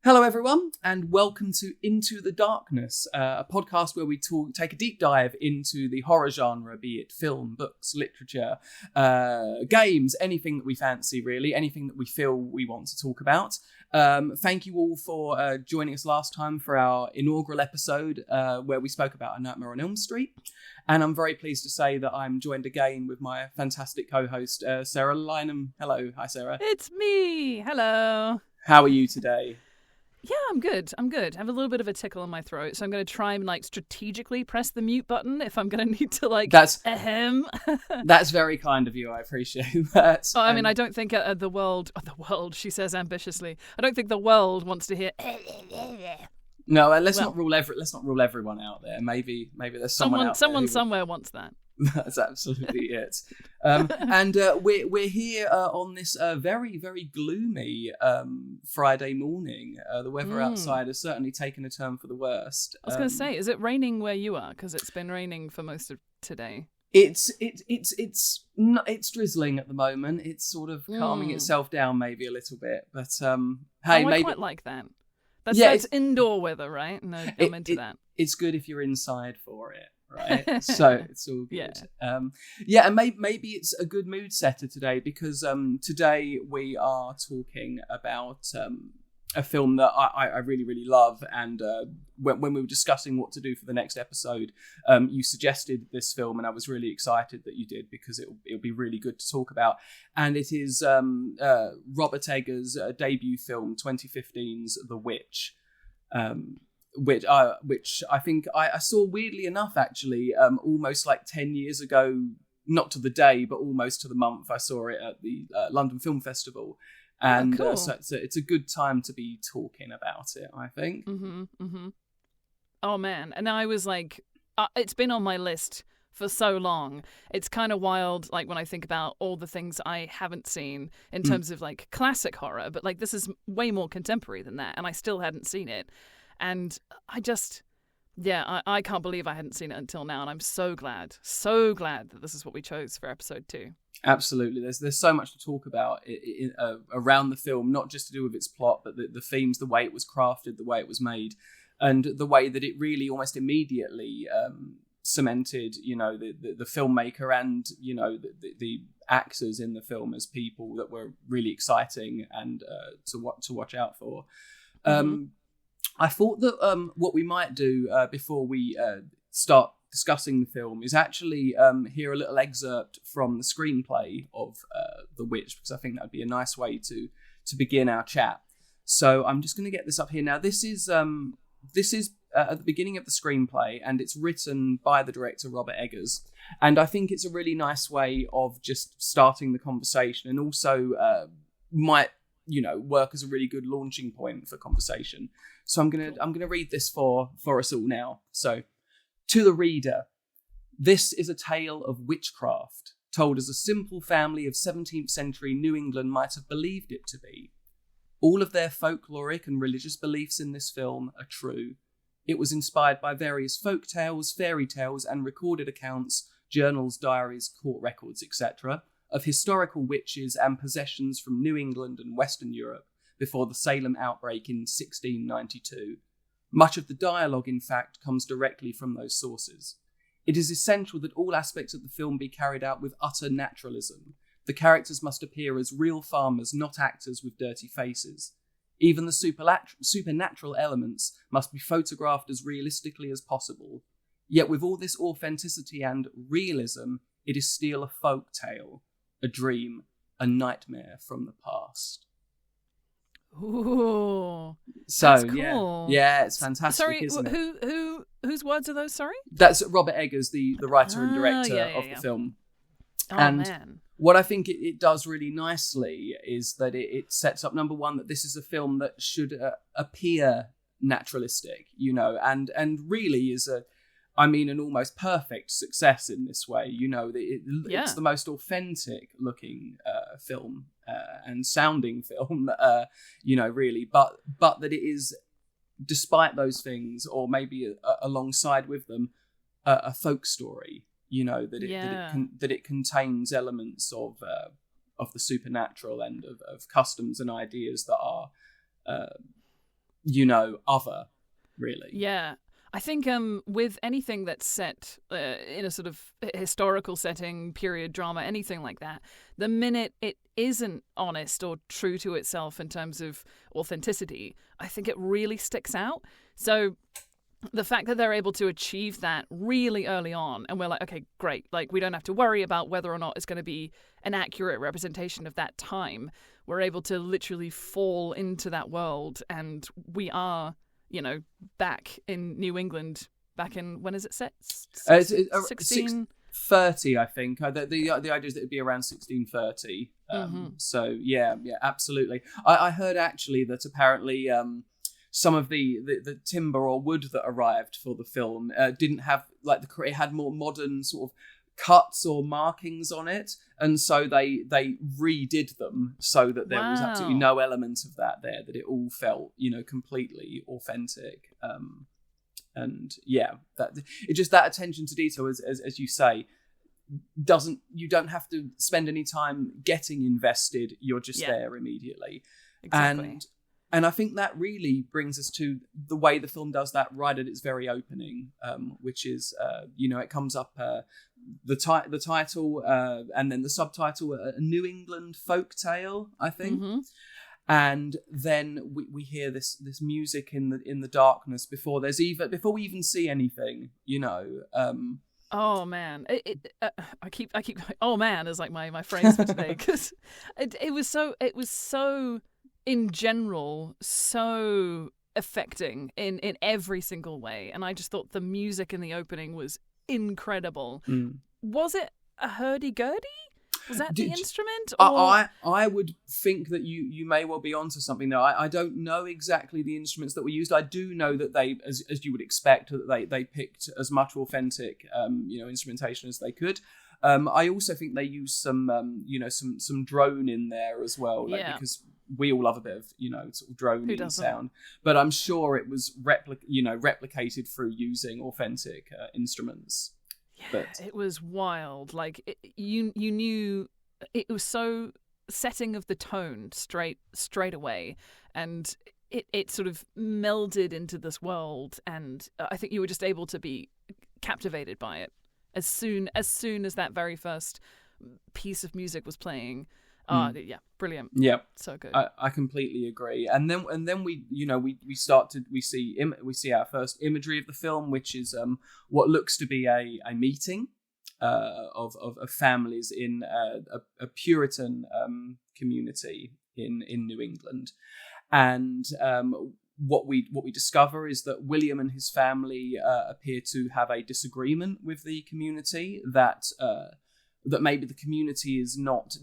Hello, everyone, and welcome to Into the Darkness, a podcast where we take a deep dive into the horror genre, be it film, books, literature, games, anything that we fancy, really, anything that we feel we want to talk about. Thank you all for joining us last time for our inaugural episode where we spoke about A Nightmare on Elm Street. And I'm very pleased to say that I'm joined again with my fantastic co-host, Sara Lynam. Hello. Hi, Sara. It's me. Hello. How are you today? Yeah, I'm good. I have a little bit of a tickle in my throat, so I'm going to try and strategically press the mute button if I'm going to need to ahem. That's very kind of you. I appreciate that. Oh, I mean, I don't think the world, she says ambitiously. I don't think the world wants to hear. No, let's not rule everyone out there. Maybe there's someone somewhere wants that. That's absolutely it. And we're here on this very, very gloomy Friday morning. The weather outside has certainly taken a turn for the worst. I was going to say, is it raining where you are? Because it's been raining for most of today. It's drizzling at the moment. It's sort of calming itself down maybe a little bit. But hey, I quite like that. That's indoor weather, right? No, I'm into that. It's good if you're inside for it. Right, so it's all good. Yeah, And maybe it's a good mood setter today because today we are talking about a film that I really, really love. And when we were discussing what to do for the next episode, you suggested this film, and I was really excited that you did because it'll be really good to talk about. And it is Robert Eggers' debut film, 2015's The Witch. Which I think I saw, weirdly enough, actually, almost 10 years ago, not to the day, but almost to the month. I saw it at the London Film Festival. And cool. So it's a good time to be talking about it, I think. Oh, man. And I was it's been on my list for so long. It's kind of wild, when I think about all the things I haven't seen in terms of, classic horror. But, this is way more contemporary than that, and I still hadn't seen it. And I can't believe I hadn't seen it until now. And I'm so glad that this is what we chose for episode 2. Absolutely. There's so much to talk about around the film, not just to do with its plot, but the themes, the way it was crafted, the way it was made, and the way that it really almost immediately cemented, the filmmaker and, the actors in the film as people that were really exciting and to watch out for. I thought that what we might do before we start discussing the film is actually hear a little excerpt from the screenplay of The Witch, because I think that would be a nice way to begin our chat. So I'm just going to get this up here now. This is at the beginning of the screenplay, and it's written by the director Robert Eggers. And I think it's a really nice way of just starting the conversation, and also might work as a really good launching point for conversation. So I'm gonna read this for us all now. So, to the reader, this is a tale of witchcraft, told as a simple family of 17th century New England might have believed it to be. All of their folkloric and religious beliefs in this film are true. It was inspired by various folk tales, fairy tales, and recorded accounts, journals, diaries, court records, etc., of historical witches and possessions from New England and Western Europe before the Salem outbreak in 1692. Much of the dialogue, in fact, comes directly from those sources. It is essential that all aspects of the film be carried out with utter naturalism. The characters must appear as real farmers, not actors with dirty faces. Even the supernatural elements must be photographed as realistically as possible. Yet with all this authenticity and realism, it is still a folk tale, a dream, a nightmare from the past. Ooh, so that's cool. Yeah, it's fantastic. Sorry, isn't it? Whose words are those? Sorry, that's Robert Eggers, the writer and director of the film. Oh, and man. What I think it does really nicely is that it sets up, number one, that this is a film that should appear naturalistic, and really is an almost perfect success in this way. It's the most authentic looking film and sounding film, really. But that it is, despite those things, or maybe alongside with them, a folk story. That it contains elements of the supernatural and of customs and ideas that are other, really. Yeah. I think with anything that's set in a sort of historical setting, period drama, anything like that, the minute it isn't honest or true to itself in terms of authenticity, I think it really sticks out. So the fact that they're able to achieve that really early on, and we're like, okay, great, like we don't have to worry about whether or not it's going to be an accurate representation of that time. We're able to literally fall into that world, and we are, back in New England, back in, when is it set? 1630, I think. The idea is that it'd be around 1630. So yeah, absolutely. I heard actually that apparently some of the timber or wood that arrived for the film didn't have it had more modern sort of cuts or markings on it, and so they redid them so that there was absolutely no element of that there, that it all felt completely authentic. And yeah, that attention to detail, as you say, you don't have to spend any time getting invested. You're just there immediately. Exactly. And I think that really brings us to the way the film does that right at its very opening, which is, it comes up the title and then the subtitle, A New England Folktale, I think. Mm-hmm. And then we hear this music in the darkness before we even see anything, Oh man, I keep oh man is like my phrase for today, because it was so in general so affecting in every single way, and I just thought the music in the opening was incredible. Was it a hurdy-gurdy? Was that the instrument? Or... I would think that you may well be onto something there. I don't know exactly the instruments that were used. I do know that they, as you would expect, that they picked as much authentic instrumentation as they could. I also think they used some drone in there as well, because we all love a bit of sort of droning sound. But I'm sure it was replicated through using authentic instruments. Yeah, but it was wild. Like you knew it was so setting of the tone straight away, and it sort of melded into this world, and I think you were just able to be captivated by it as soon as that very first piece of music was playing. Yeah, brilliant. Yeah, so good. I completely agree. And then we see our first imagery of the film, which is what looks to be a meeting of families in a Puritan community in New England, and what we discover is that William and his family appear to have a disagreement with the community, that maybe the community is not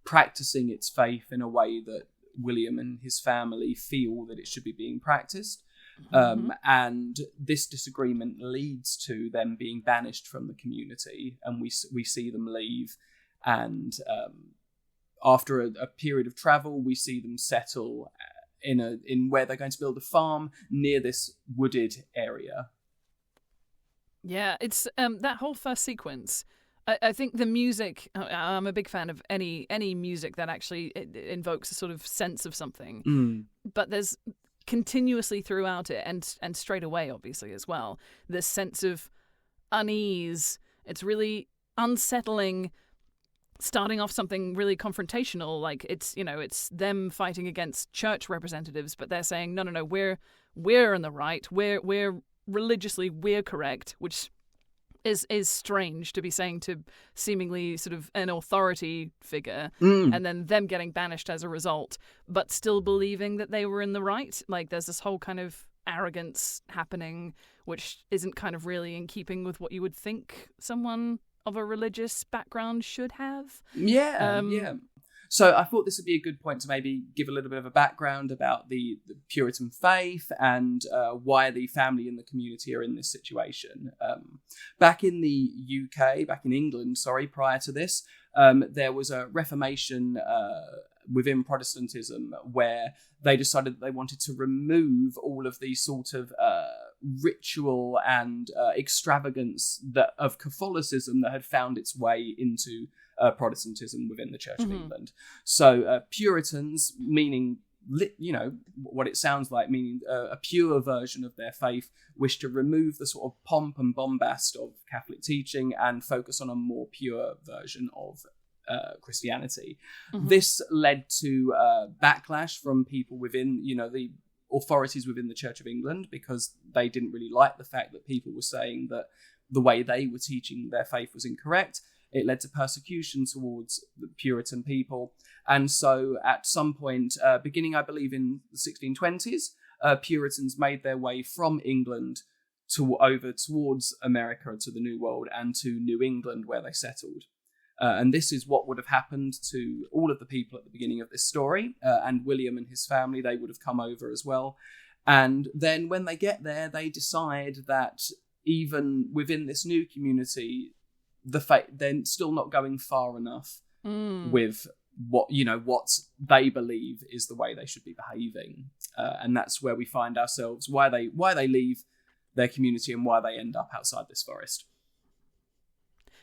practicing its faith in a way that William and his family feel that it should be being practiced. And this disagreement leads to them being banished from the community, and we see them leave, and after a period of travel we see them settle in where they're going to build a farm near this wooded area. Yeah, it's that whole first sequence. I think the music, I'm a big fan of any music that actually invokes a sort of sense of something. But there's continuously throughout it, and straight away, obviously, as well, this sense of unease. It's really unsettling, starting off something really confrontational. Like it's them fighting against church representatives, but they're saying, no, we're in the right. We're religiously, we're correct, which is strange to be saying to seemingly sort of an authority figure, and then them getting banished as a result, but still believing that they were in the right. Like there's this whole kind of arrogance happening, which isn't kind of really in keeping with what you would think someone of a religious background should have. Yeah. So I thought this would be a good point to maybe give a little bit of a background about the Puritan faith and why the family and the community are in this situation. Back in the UK, back in England, prior to this, there was a Reformation within Protestantism where they decided that they wanted to remove all of the sort of ritual and extravagance of Catholicism that had found its way into Protestantism within the Church of England. So Puritans, meaning what it sounds like, meaning a pure version of their faith, wish to remove the sort of pomp and bombast of Catholic teaching and focus on a more pure version of Christianity. Mm-hmm. This led to backlash from people within, the authorities within the Church of England, because they didn't really like the fact that people were saying that the way they were teaching their faith was incorrect. It led to persecution towards the Puritan people. And so at some point, beginning, I believe, in the 1620s, Puritans made their way from England over towards America, to the New World, and to New England, where they settled. And this is what would have happened to all of the people at the beginning of this story. And William and his family, they would have come over as well. And then when they get there, they decide that even within this new community, they're still not going far enough with what they believe is the way they should be behaving. And that's where we find ourselves, why they leave their community and why they end up outside this forest.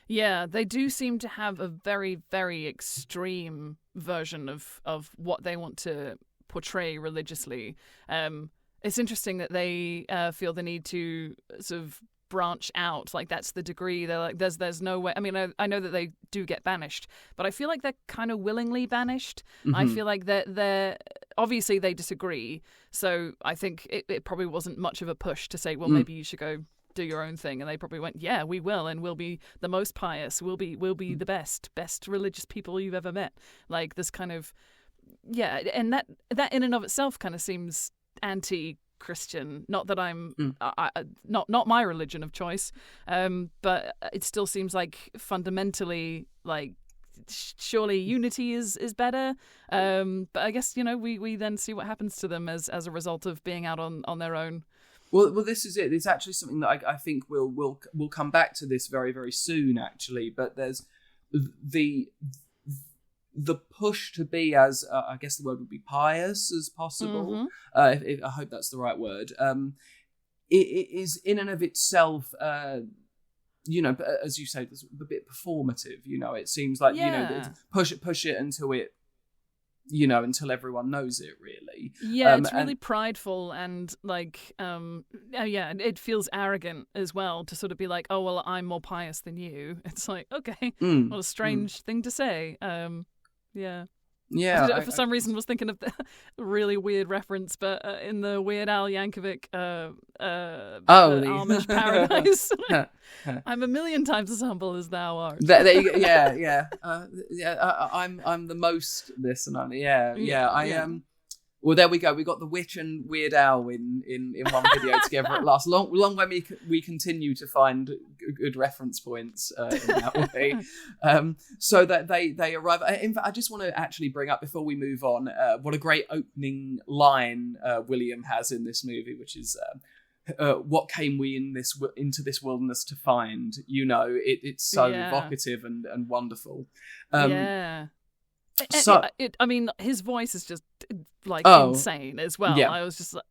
Yeah, they do seem to have a very, very extreme version of what they want to portray religiously. It's interesting that they feel the need to sort of branch out. Like, that's the degree. They're like, there's no way. I mean, I know that they do get banished, but I feel like they're kind of willingly banished. Mm-hmm. I feel like they're obviously they disagree. So I think it probably wasn't much of a push to say, well, maybe you should go do your own thing, and they probably went, yeah, we will, and we'll be the most pious, we'll be the best religious people you've ever met. Like, this kind of, yeah, and that in and of itself kind of seems anti-Christian. Not that I'm not my religion of choice, but it still seems like fundamentally, like, surely unity is better. But I guess we then see what happens to them as a result of being out on their own. Well, this is it. It's actually something that I think we'll come back to this very, very soon, actually. But there's the push to be as I guess the word would be pious as possible. Mm-hmm. I hope that's the right word. It is in and of itself, as you say, it's a bit performative. It seems like push it until it. Until everyone knows it, really. Yeah, it's really prideful and like, it feels arrogant as well to sort of be like, oh, well, I'm more pious than you. It's like, okay, what a strange thing to say. Yeah, for some reason was thinking of the really weird reference, but in the Weird Al Yankovic Amish Paradise, I'm a million times as humble as thou art. There you go. Yeah. I'm the most this and that. Yeah. Well, there we go. We got the witch and Weird Al in one video together at last. Long way we continue to find good reference points in that way. So that they arrive. In fact, I just want to actually bring up before we move on what a great opening line William has in this movie, which is what came we into this wilderness to find. It's so evocative and wonderful. So, I mean, his voice is just like insane as well. Yeah. I was just like,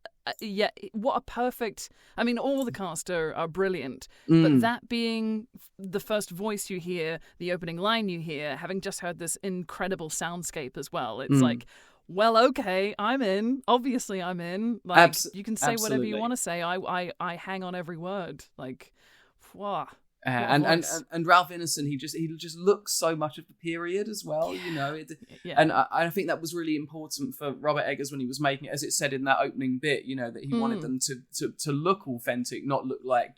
what a perfect. I mean, all the cast are brilliant, but that being the first voice you hear, the opening line you hear, having just heard this incredible soundscape as well, it's like, well, okay, I'm in. Obviously, I'm in. Like, you can say whatever you want to say. I hang on every word. Like, wow. And Ralph Ineson, he just looks so much of the period as well, And I think that was really important for Robert Eggers when he was making it, as it said in that opening bit, that he wanted them to look authentic, not look like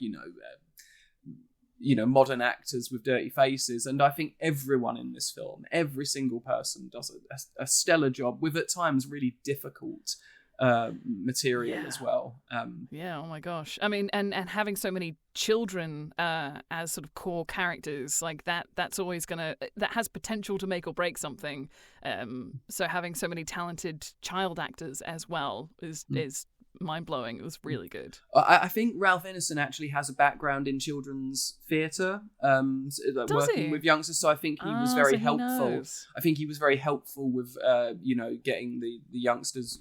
modern actors with dirty faces. And I think everyone in this film, every single person, does a stellar job with at times really difficult material as well. Oh my gosh. I mean, and having so many children as sort of core characters, like that's always that has potential to make or break something. So having so many talented child actors as well is mind-blowing. It was really good. I think Ralph Ineson actually has a background in children's theatre, working with youngsters, so I think he was very helpful. I think he was very helpful with getting the youngsters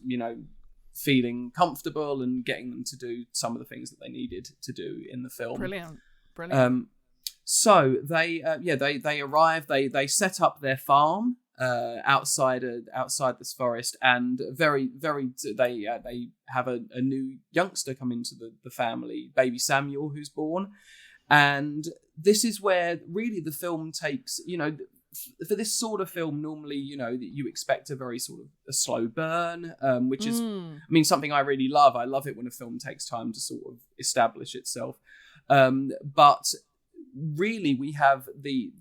feeling comfortable and getting them to do some of the things that they needed to do in the film. Brilliant. So they arrive. They set up their farm, outside this forest, and very they have a new youngster come into the family, baby Samuel, who's born. And this is where really the film takes, for this sort of film, normally, you expect a very sort of a slow burn, which is, something I really love. I love it when a film takes time to sort of establish itself. But really, we have the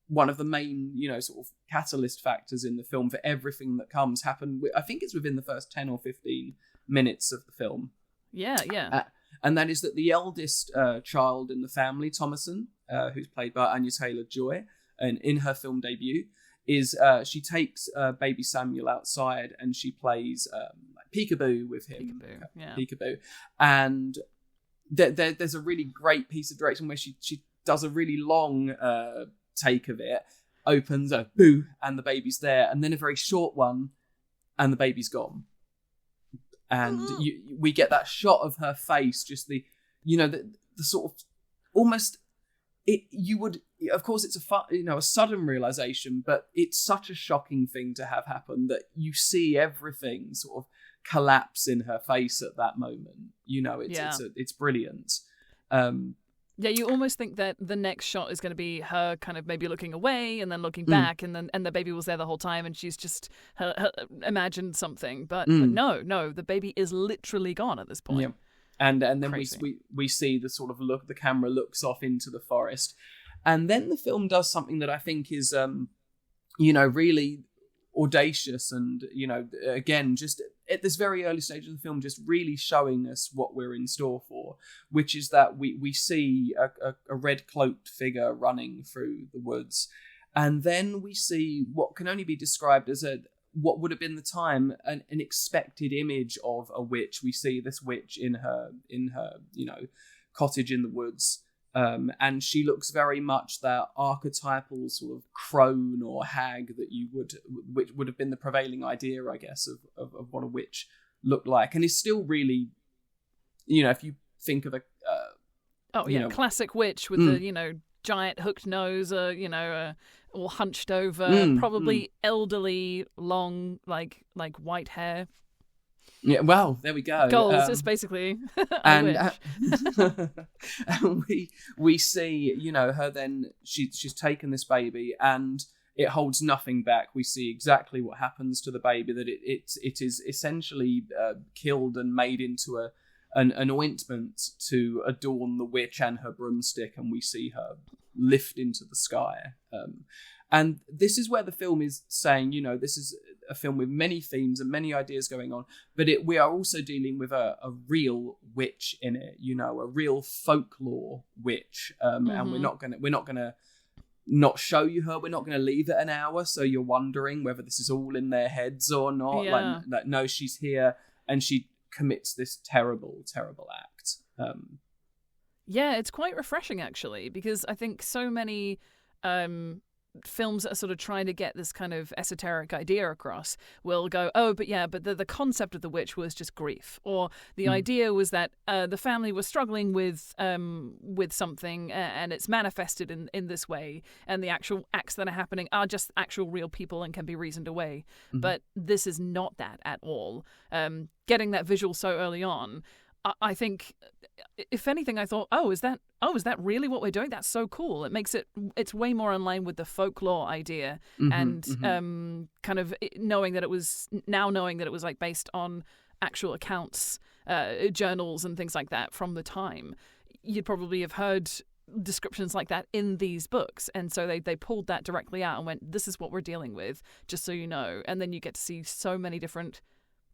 one of the main, sort of catalyst factors in the film for everything that comes happen. I think it's within the first 10 or 15 minutes of the film. Yeah. And that is that the eldest child in the family, Thomason, who's played by Anya Taylor-Joy, and in her film debut, is she takes baby Samuel outside and she plays peekaboo with him. Peekaboo. And there's a really great piece of direction where she does a really long take of it, opens a boo, and the baby's there, and then a very short one, and the baby's gone. And we get that shot of her face, just the sort of almost of course it's a sudden realization, but it's such a shocking thing to have happen that you see everything sort of collapse in her face at that moment. It's brilliant. Yeah, you almost think that the next shot is going to be her kind of maybe looking away and then looking back, and the baby was there the whole time, and she's just her imagined something. But no, the baby is literally gone at this point. Yeah. And then Crazy. we see the sort of look, the camera looks off into the forest, and then the film does something that I think is really audacious, and again, just at this very early stage of the film, just really showing us what we're in store for, which is that we see a red cloaked figure running through the woods, and then we see what can only be described as what would have been the time an expected image of a witch. We see this witch in her cottage in the woods. And she looks very much that archetypal sort of crone or hag that which would have been the prevailing idea, I guess, of what a witch looked like, and is still really, if you think of a classic witch with the giant hooked nose, all hunched over, probably elderly, long, like white hair. Yeah, well, there we go. Goals is basically and we see, her then she's taken this baby, and it holds nothing back. We see exactly what happens to the baby, that it is essentially killed and made into an ointment to adorn the witch and her broomstick, and we see her lift into the sky. And this is where the film is saying, this is a film with many themes and many ideas going on, but we are also dealing with a real witch in it, a real folklore witch, and we're not gonna not show you her. We're not gonna leave it an hour so you're wondering whether this is all in their heads or not. Yeah. Like no, she's here and she commits this terrible act. Yeah, it's quite refreshing actually, because I think so many films that are sort of trying to get this kind of esoteric idea across will go, but the concept of the witch was just grief, or the idea was that the family was struggling with something, and it's manifested in this way, and the actual acts that are happening are just actual real people and can be reasoned away. But this is not that at all. Getting that visual so early on, I think, if anything, I thought, is that really what we're doing? That's so cool. It makes it's way more in line with the folklore idea, and kind of knowing that it was like based on actual accounts, journals and things like that from the time. You'd probably have heard descriptions like that in these books, and so they pulled that directly out and went, this is what we're dealing with, just so you know. And then you get to see so many different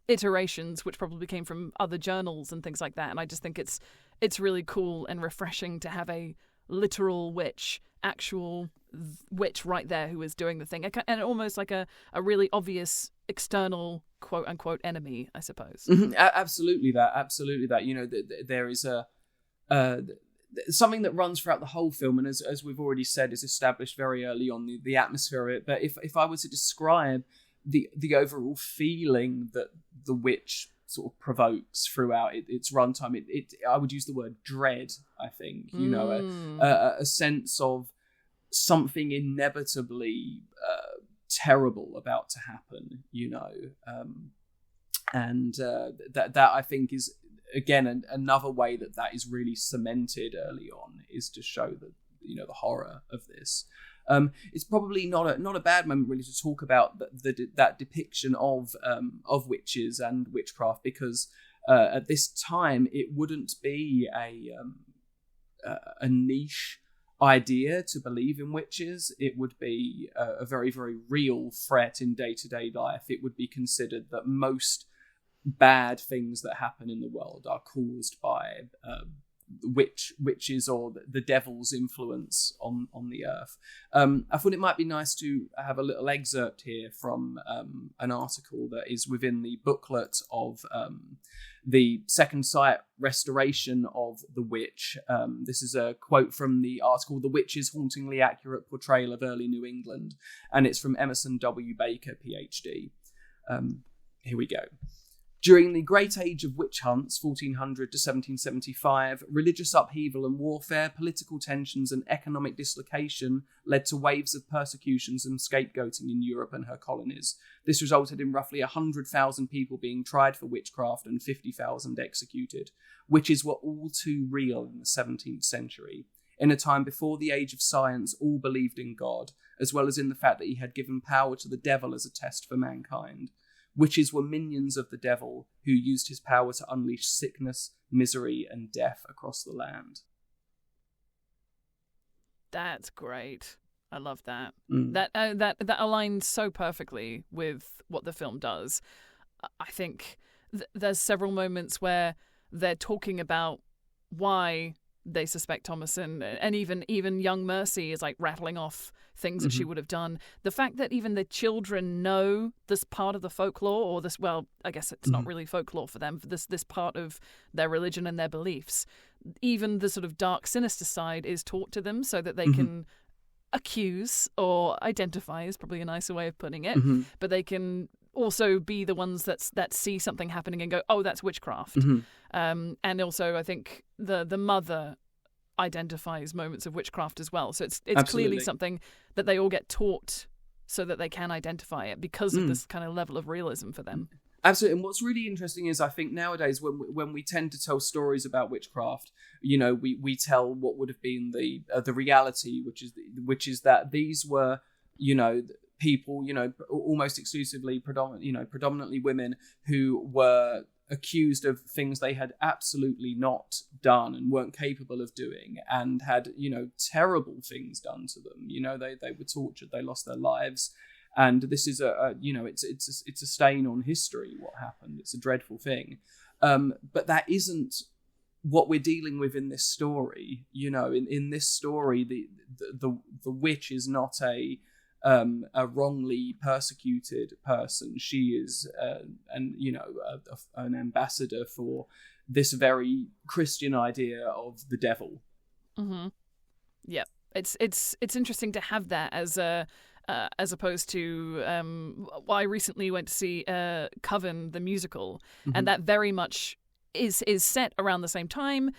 iterations which probably came from other journals and things like that, and I just think it's really cool and refreshing to have a literal witch, actual witch right there who is doing the thing, and almost like a really obvious external quote unquote enemy, I suppose. Absolutely that there is something that runs throughout the whole film, and as we've already said, is established very early on, the atmosphere of it. But if I were to describe the overall feeling that the witch sort of provokes throughout its runtime, I would use the word dread. I think a sense of something inevitably terrible about to happen, and that I think is, again, another way that is really cemented early on, is to show that, the horror of this. It's probably not a bad moment really to talk about that depiction of witches and witchcraft, because at this time it wouldn't be a niche idea to believe in witches. It would be a very, very real threat in day-to-day life. It would be considered that most bad things that happen in the world are caused by witches or the devil's influence on the earth. I thought it might be nice to have a little excerpt here from an article that is within the booklet of the Second Sight restoration of the witch. This is a quote from the article, "The Witch's Hauntingly Accurate Portrayal of Early New England," and it's from Emerson W. Baker, PhD. Here we go. During the Great Age of Witch Hunts, 1400 to 1775, religious upheaval and warfare, political tensions and economic dislocation led to waves of persecutions and scapegoating in Europe and her colonies. This resulted in roughly 100,000 people being tried for witchcraft and 50,000 executed. Witches were all too real in the 17th century. In a time before the age of science, all believed in God, as well as in the fact that he had given power to the devil as a test for mankind. Witches were minions of the devil who used his power to unleash sickness, misery, and death across the land. That's great. I love that. That aligns so perfectly with what the film does. I think there's several moments where they're talking about why they suspect Thomason, and even young Mercy is like rattling off things that she would have done. The fact that even the children know this part of the folklore, or this, well, I guess it's not really folklore for them, this part of their religion and their beliefs. Even the sort of dark, sinister side is taught to them so that they can accuse or identify, is probably a nicer way of putting it, but they can also be the ones that see something happening and go, oh, that's witchcraft. And also, I think the mother identifies moments of witchcraft as well. So it's clearly something that they all get taught so that they can identify it because of this kind of level of realism for them. Absolutely. And what's really interesting is, I think nowadays when we tend to tell stories about witchcraft, we tell what would have been the reality, which is that these were, people, almost exclusively predominantly women, who were accused of things they had absolutely not done and weren't capable of doing, and had, terrible things done to them. They were tortured, they lost their lives. And this is it's a stain on history, what happened. It's a dreadful thing. But that isn't what we're dealing with in this story. In this story, the witch is not a wrongly persecuted person. She is an ambassador for this very Christian idea of the devil. Yeah, it's interesting to have that as opposed to I recently went to see Coven the musical, and that very much is set around the same time,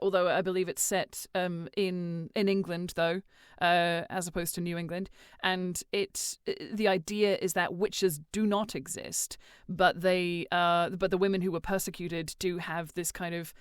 although I believe it's set in England though, as opposed to New England, and the idea is that witches do not exist, but the women who were persecuted do have this kind of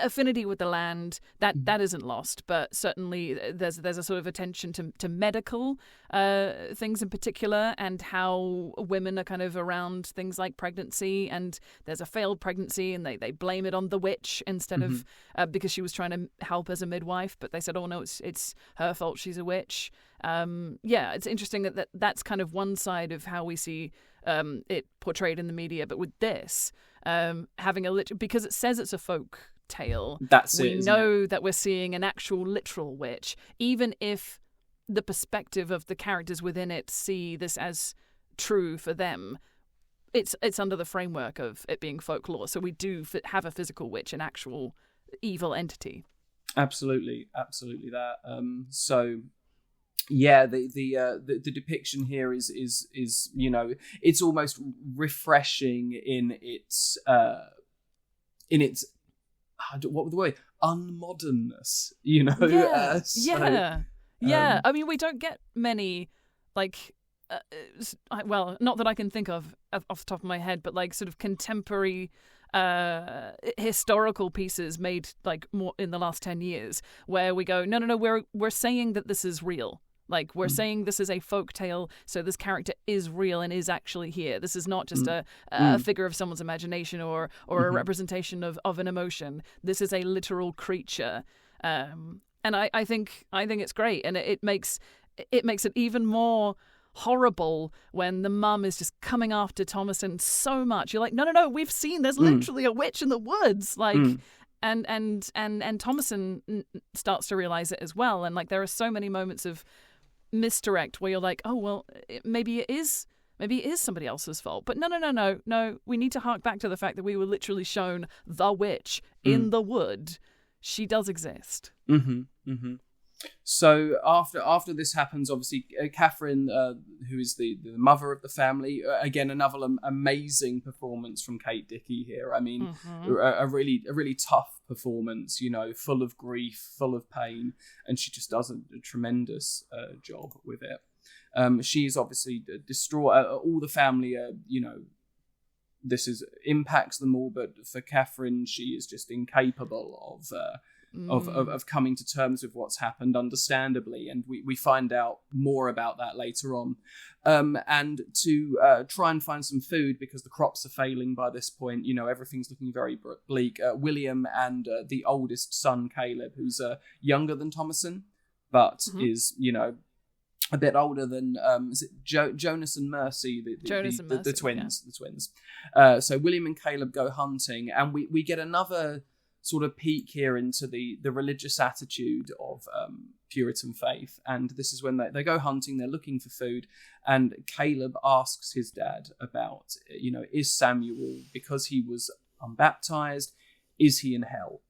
affinity with the land that isn't lost, but certainly there's a sort of attention to medical things in particular, and how women are kind of around things like pregnancy, and there's a failed pregnancy and they blame it on the witch instead of because she was trying to help as a midwife, but they said, oh no, it's her fault, she's a witch. It's interesting that's kind of one side of how we see it portrayed in the media, but with this having because it says it's a folk tale, we know that we're seeing an actual literal witch, even if the perspective of the characters within it see this as true for them. It's under the framework of it being folklore, so we do have a physical witch, an actual evil entity. Absolutely that. So yeah, the depiction here is it's almost refreshing in its what was the word, unmodernness, Yeah. I mean, we don't get many like well, not that I can think of off the top of my head, but like sort of contemporary historical pieces made like more in the last 10 years where we go, no, we're saying that this is real. Like, we're saying this is a folk tale, so this character is real and is actually here. This is not just a figure of someone's imagination or a representation of an emotion. This is a literal creature. And I think it's great. And it makes it even more horrible when the mum is just coming after Thomasin so much. You're like, no, we've seen there's literally a witch in the woods. Like, and Thomasin starts to realize it as well. And like, there are so many moments of misdirect where you're like, oh well, maybe it is somebody else's fault. But no, we need to hark back to the fact that we were literally shown the witch in the wood. She does exist. So after this happens, obviously Catherine, who is the mother of the family, again another amazing performance from Kate Dickie here. I mean, a really tough performance, you know, full of grief, full of pain, and she just does a tremendous job with it. She is obviously distraught. All the family are, you know, this impacts them all, but for Catherine, she is just incapable of coming to terms with what's happened, understandably, and we find out more about that later on. And to try and find some food, because the crops are failing by this point, you know, everything's looking very bleak. William and the oldest son, Caleb, who's younger than Thomasin, but is, you know, a bit older than is it Jonas and Mercy, the twins. Yeah. The twins. So William and Caleb go hunting, and we get another sort of peek here into the religious attitude of Puritan faith. And this is when they go hunting, they're looking for food, and Caleb asks his dad about, you know, is Samuel, because he was unbaptized, is he in hell?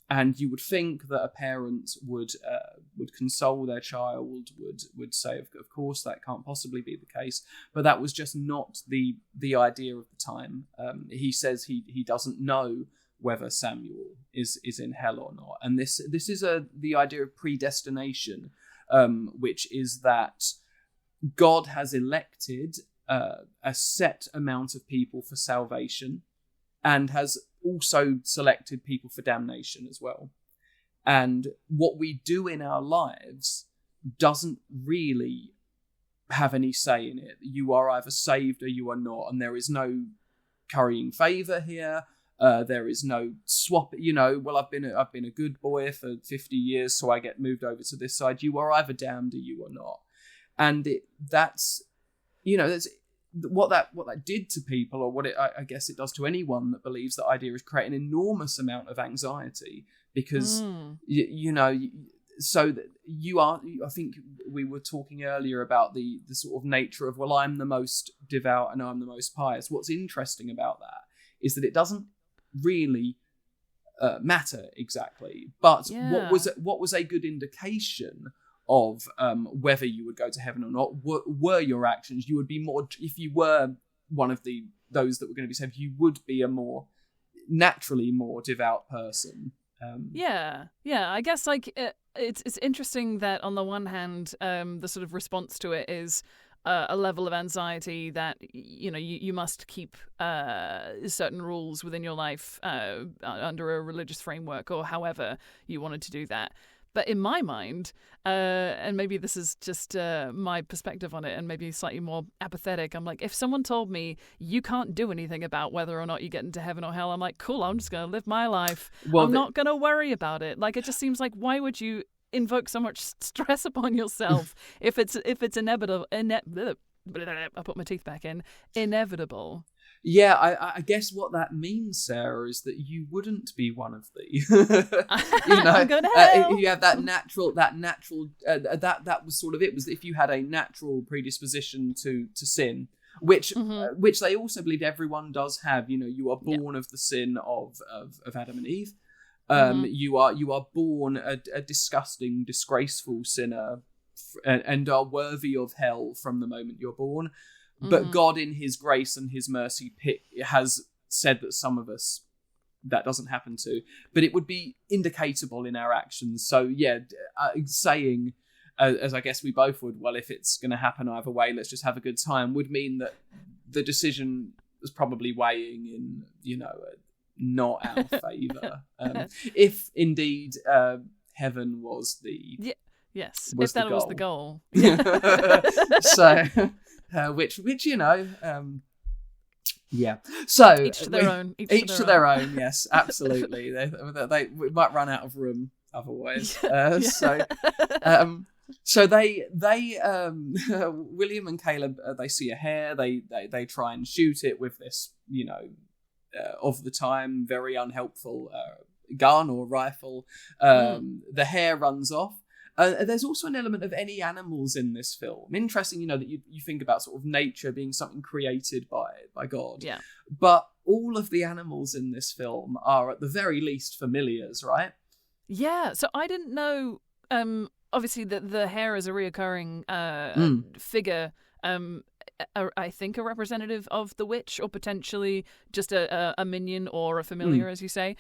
And you would think that a parent would console their child, would say, of course, that can't possibly be the case. But that was just not the idea of the time. He says he doesn't know whether Samuel is in hell or not. And this is the idea of predestination, which is that God has elected a set amount of people for salvation and has also selected people for damnation as well. And what we do in our lives doesn't really have any say in it. You are either saved or you are not, and there is no currying favour here. There is no swap, you know, well, I've been a good boy for 50 years, so I get moved over to this side. You are either damned or you are not. And that's, you know, that's what that did to people, or what I guess it does to anyone that believes that idea, is create an enormous amount of anxiety, because you know, so that you are, I think we were talking earlier about the sort of nature of, well, I'm the most devout and I'm the most pious. What's interesting about that is that it doesn't really matter exactly, but what was a good indication of whether you would go to heaven or not were your actions. You would be more, if you were one of those that were going to be saved, you would be a more naturally more devout person. I guess like it's interesting that on the one hand, the sort of response to it is a level of anxiety that, you know, you must keep certain rules within your life under a religious framework, or however you wanted to do that. But in my mind, and maybe this is just my perspective on it and maybe slightly more apathetic, I'm like, if someone told me you can't do anything about whether or not you get into heaven or hell, I'm like, cool, I'm just going to live my life. Well, I'm not going to worry about it. Like, it just seems like, why would you invoke so much stress upon yourself if it's inevitable? I put my teeth back in. Inevitable. Yeah, I guess what that means, Sarah, is that you wouldn't be one of these. You know, I'm going to hell. If you have that natural, that was sort of it. Was if you had a natural predisposition to sin, which they also believed everyone does have. You know, you are born of the sin of Adam and Eve. You are born a disgusting, disgraceful sinner, and are worthy of hell from the moment you're born. But God, in his grace and his mercy, has said that some of us, that doesn't happen to. But it would be indicatable in our actions. So, yeah, saying as I guess we both would, well, if it's going to happen either way, let's just have a good time, would mean that the decision was probably weighing in, not our favour. If indeed heaven was the yes, was if that the was the goal. So, which yeah. So each to their own. Each to their own. Yes, absolutely. They we might run out of room otherwise. So they William and Caleb, they see a hare. They try and shoot it with this, of the time very unhelpful gun or rifle. The hare runs off. There's also an element of any animals in this film. Interesting, that you think about sort of nature being something created by God. Yeah. But all of the animals in this film are at the very least familiars, right? Yeah. So I didn't know. Obviously, the hare is a reoccurring figure. I think a representative of the witch, or potentially just a minion or a familiar, as you say.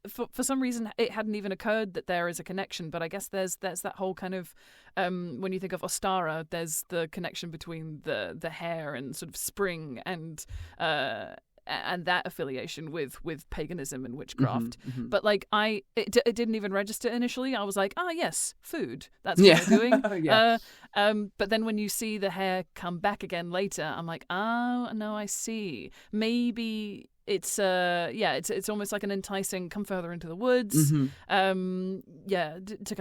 For some reason, it hadn't even occurred that there is a connection. But I guess there's that whole kind of when you think of Ostara, there's the connection between the hare and sort of spring and that affiliation with paganism and witchcraft. But like it didn't even register initially. I was like, yes, food. That's what they're doing. Yeah. But then when you see the hare come back again later, I'm like, oh no, I see. Maybe it's it's almost like an enticing come further into the woods. To kind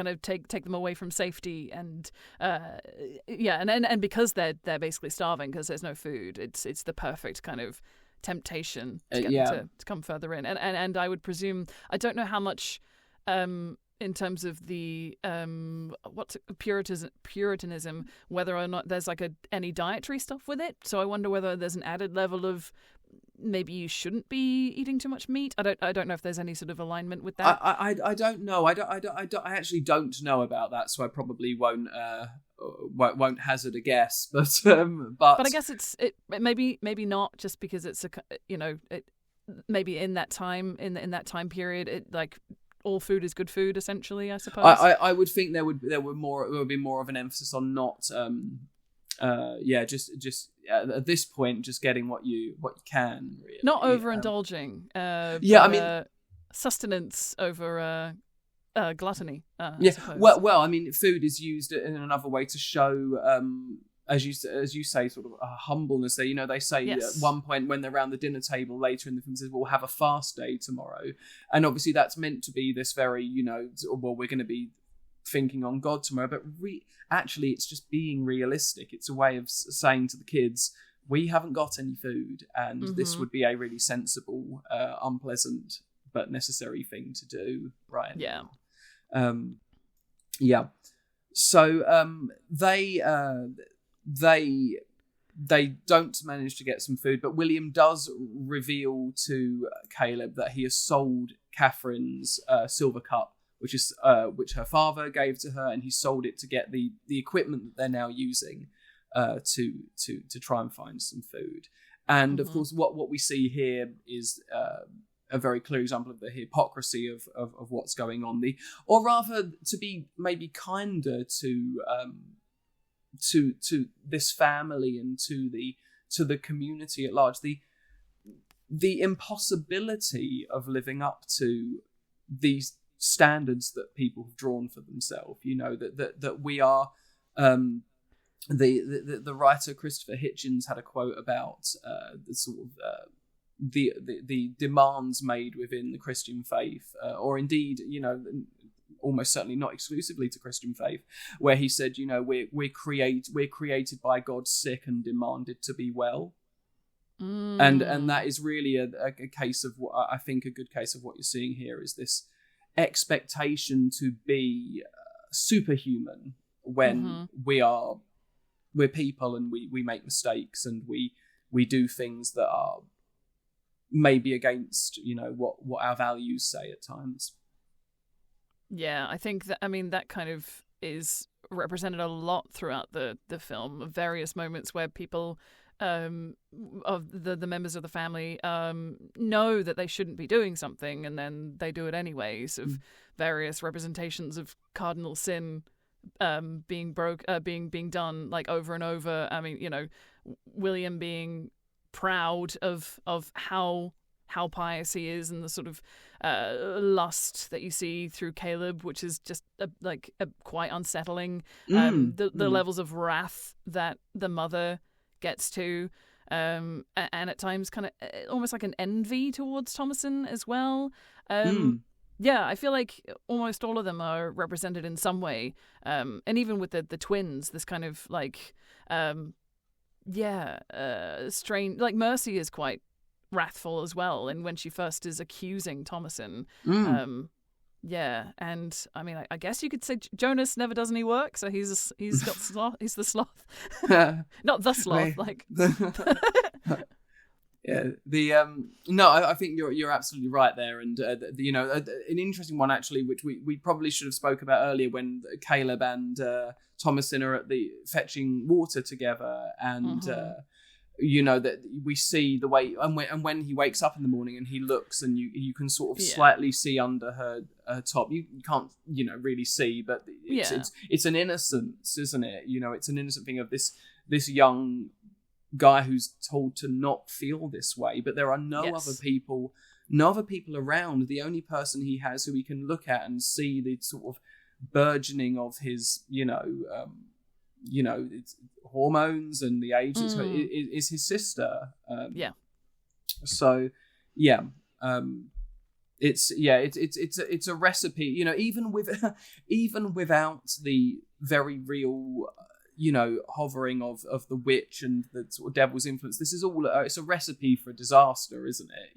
of take them away from safety and and because they're basically starving because there's no food. It's the perfect kind of temptation to get them to come further in, and I would presume, I don't know how much in terms of the Puritanism, whether or not there's like any dietary stuff with it. So I wonder whether there's an added level of maybe you shouldn't be eating too much meat. I don't know if there's any sort of alignment with that. I don't know. I actually don't know about that, so I probably won't hazard a guess. But I guess it maybe not, just because it's maybe in that time period, it like all food is good food, essentially, I suppose. I would think there would be more of an emphasis on not just at this point just getting what you can, really. Not overindulging. Sustenance over gluttony. I suppose. Well, I mean, food is used in another way to show, as you say, sort of humbleness. There, they say at one point when they're around the dinner table later in the film, says, "We'll have a fast day tomorrow," and obviously that's meant to be this very, well, we're going to be thinking on God tomorrow, but actually it's just being realistic. It's a way of saying to the kids, we haven't got any food, and this would be a really sensible, unpleasant but necessary thing to do right now. So they don't manage to get some food, but William does reveal to Caleb that he has sold Catherine's silver cup, which her father gave to her, and he sold it to get the equipment that they're now using to try and find some food. And of course, what we see here is a very clear example of the hypocrisy of what's going on. Or rather, to be maybe kinder to this family and to the community at large, the impossibility of living up to these standards that people have drawn for themselves. That we are. The writer Christopher Hitchens had a quote about the sort of the demands made within the Christian faith, or indeed, almost certainly not exclusively to Christian faith, where he said, we're created by God sick and demanded to be well. And that is really a case of what I think a good case of what you're seeing here is this expectation to be superhuman when we're people and we make mistakes and we do things that are maybe against what our values say at times. Yeah, I think that kind of is represented a lot throughout the film. Various moments where people of the members of the family know that they shouldn't be doing something, and then they do it anyways. Of various representations of cardinal sin being done like over and over. I mean, William being proud of how pious he is, and the sort of lust that you see through Caleb, which is just quite unsettling. The levels of wrath that the mother gets to, and at times kind of almost like an envy towards Thomasin as well. Yeah, I feel like almost all of them are represented in some way, and even with the twins, this kind of strange. Like Mercy is quite wrathful as well, and when she first is accusing Thomasin, and I mean, I guess you could say Jonas never does any work, so he's got sloth. He's the sloth, not the sloth. No, I think you're absolutely right there, and an interesting one actually, which we probably should have spoke about earlier, when Caleb and Thomasin are at the fetching water together, and that we see the way, and when he wakes up in the morning and he looks, and you can sort of slightly see under her top. You can't really see, but it's an innocence, isn't it? It's an innocent thing of this young guy who's told to not feel this way, but there are no other people around. The only person he has who he can look at and see the sort of burgeoning of his it's hormones and the age is his sister. It's a recipe, even without the very real hovering of the witch and the sort of devil's influence. This is all it's a recipe for disaster, isn't it?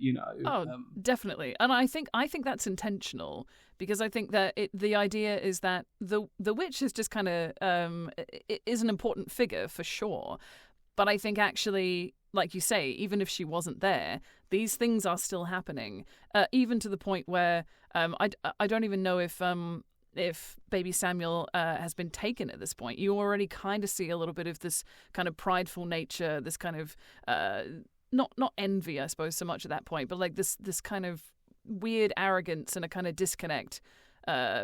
Definitely. And I think that's intentional, because I think that the idea is that the witch is just kind of is an important figure for sure, but I think actually, like you say, even if she wasn't there, these things are still happening, even to the point where I don't even know if baby Samuel has been taken at this point. You already kind of see a little bit of this kind of prideful nature, this kind of not envy, I suppose, so much at that point, but like this kind of weird arrogance and a kind of disconnect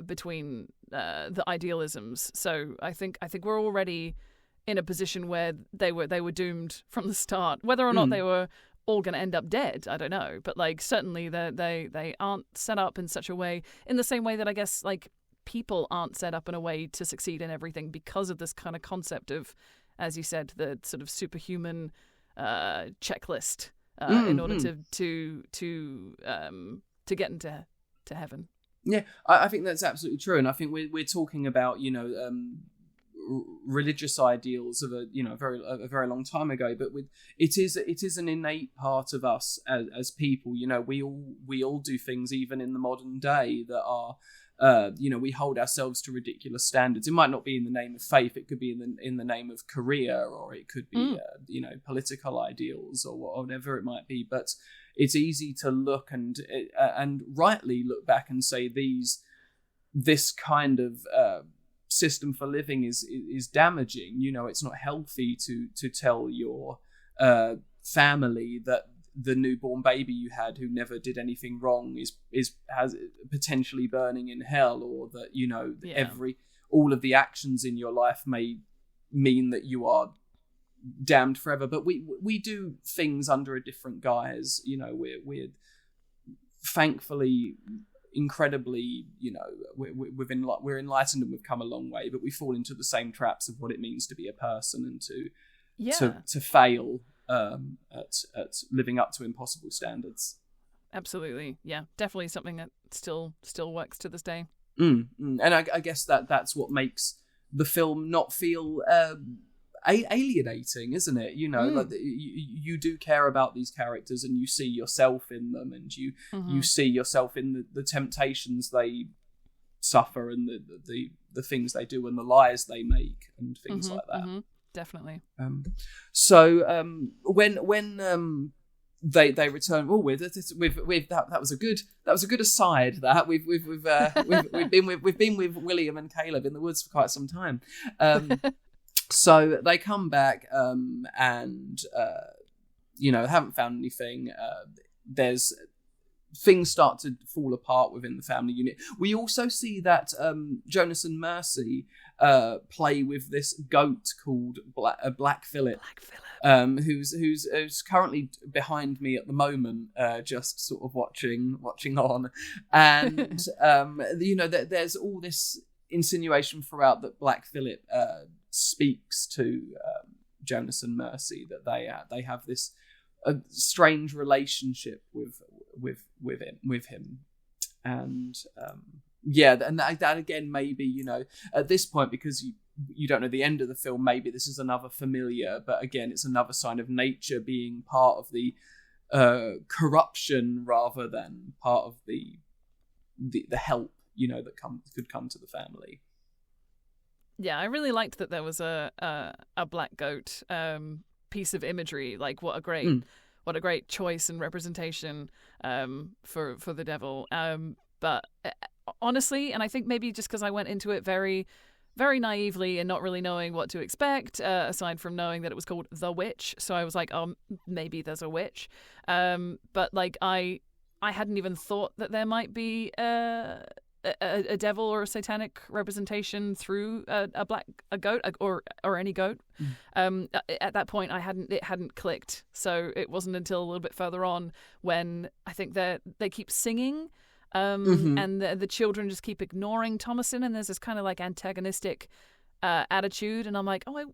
between the idealisms. So I think we're already in a position where they were doomed from the start. Whether or not they were all going to end up dead, I don't know, but like certainly they aren't set up in such a way, in the same way that I guess like people aren't set up in a way to succeed in everything, because of this kind of concept of, as you said, the sort of superhuman checklist in order to get into heaven. Yeah, I think that's absolutely true, and I think we're talking about religious ideals of a very long time ago, but it is an innate part of us as people. We all do things even in the modern day that are. We hold ourselves to ridiculous standards. It might not be in the name of faith. It could be in the name of career, or it could be, political ideals, or whatever it might be. But it's easy to look and rightly look back and say this kind of system for living is damaging. It's not healthy to tell your family that the newborn baby you had who never did anything wrong has potentially burning in hell, or that all of the actions in your life may mean that you are damned forever. But we do things under a different guise. We're thankfully incredibly we're enlightened and we've come a long way, but we fall into the same traps of what it means to be a person and to fail at living up to impossible standards. Absolutely, yeah, definitely something that still works to this day. And I guess that's what makes the film not feel alienating, isn't it? Like you do care about these characters, and you see yourself in them, and you see yourself in the temptations they suffer, and the things they do, and the lies they make, and things like that. Definitely. When they return, that was a good aside. That we've been with William and Caleb in the woods for quite some time. So they come back and haven't found anything. There's things start to fall apart within the family unit. We also see that Jonas and Mercy play with this goat called Black Phillip. Who's currently behind me at the moment, just sort of watching on, and there's all this insinuation throughout that Black Phillip speaks to Jonas and Mercy, that they have this strange relationship with him, and and that again, maybe at this point, because you don't know the end of the film, maybe this is another familiar, but again, it's another sign of nature being part of the corruption rather than part of the help that could come to the family. Yeah, I really liked that there was a black goat piece of imagery. Like, what a great choice and representation for the devil. But honestly, and I think maybe just because I went into it very, very naively and not really knowing what to expect, aside from knowing that it was called The Witch, so I was like, oh, maybe there's a witch. But like I hadn't even thought that there might be a devil or a satanic representation through a goat or any goat. At that point, it hadn't clicked. So it wasn't until a little bit further on when I think they keep singing, and the children just keep ignoring Thomasin, and there's this kind of like antagonistic attitude, and I'm like, oh,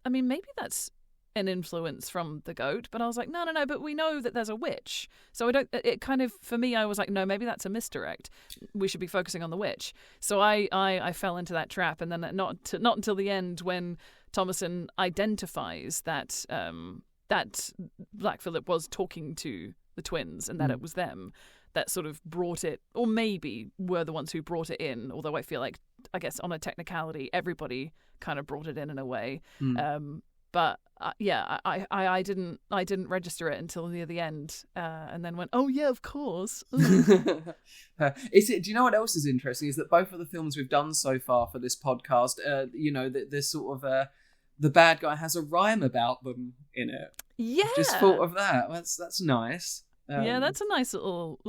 I mean, maybe that's an influence from the goat, but I was like, no, but we know that there's a witch, so it kind of, for me, I was like, no, maybe that's a misdirect, we should be focusing on the witch. So I fell into that trap, and then not until the end, when Thomasin identifies that Black Phillip was talking to the twins and that it was them, that sort of brought it, or maybe were the ones who brought it in, although I feel like, I guess on a technicality, everybody kind of brought it in a way. But I didn't register it until near the end, and then went, oh yeah, of course. Do you know what else is interesting? Is that both of the films we've done so far for this podcast, there's sort of the bad guy has a rhyme about them in it. Yeah, just thought of that. That's nice. Yeah, that's a nice little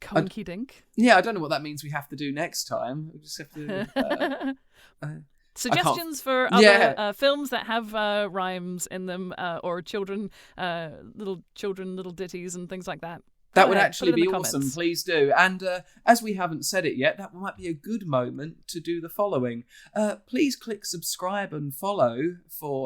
coinky dink. Yeah, I don't know what that means. We have to do next time. We just have to. Suggestions for other films that have rhymes in them, or little ditties and things like that. That would actually be awesome. Please do. And as we haven't said it yet, that might be a good moment to do the following. Please click subscribe and follow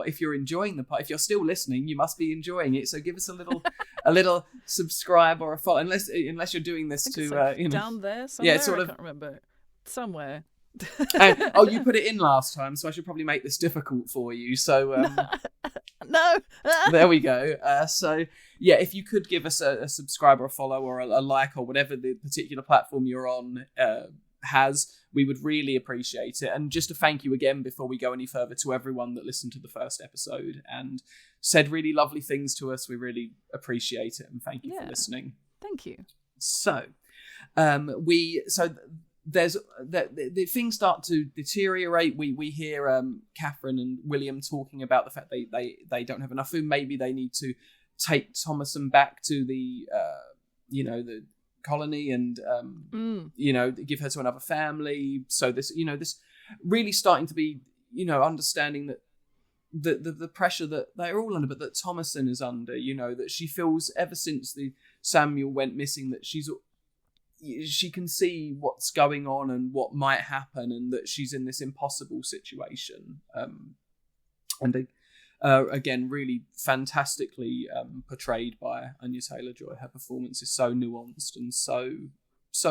if you're enjoying the part. If you're still listening, you must be enjoying it. So give us a little subscribe or a follow. Unless you're doing this down there somewhere. Yeah, sort of. I can't remember. Somewhere. You put it in last time, so I should probably make this difficult for you. So no. There we go. So yeah, if you could give us a subscribe or a follow or a like or whatever the particular platform you're on has, we would really appreciate it. And just a thank you again before we go any further to everyone that listened to the first episode and said really lovely things to us. We really appreciate it, and thank you for listening. Thank you. So there's the things start to deteriorate. We hear Catherine and William talking about the fact they don't have enough food. Maybe they need to take Thomasin back to the colony and give her to another family. So this really starting to be understanding that the pressure that they're all under, but that Thomasin is under. That she feels ever since the Samuel went missing that she can see what's going on and what might happen, and that she's in this impossible situation. And again, really fantastically portrayed by Anya Taylor-Joy. Her performance is so nuanced and so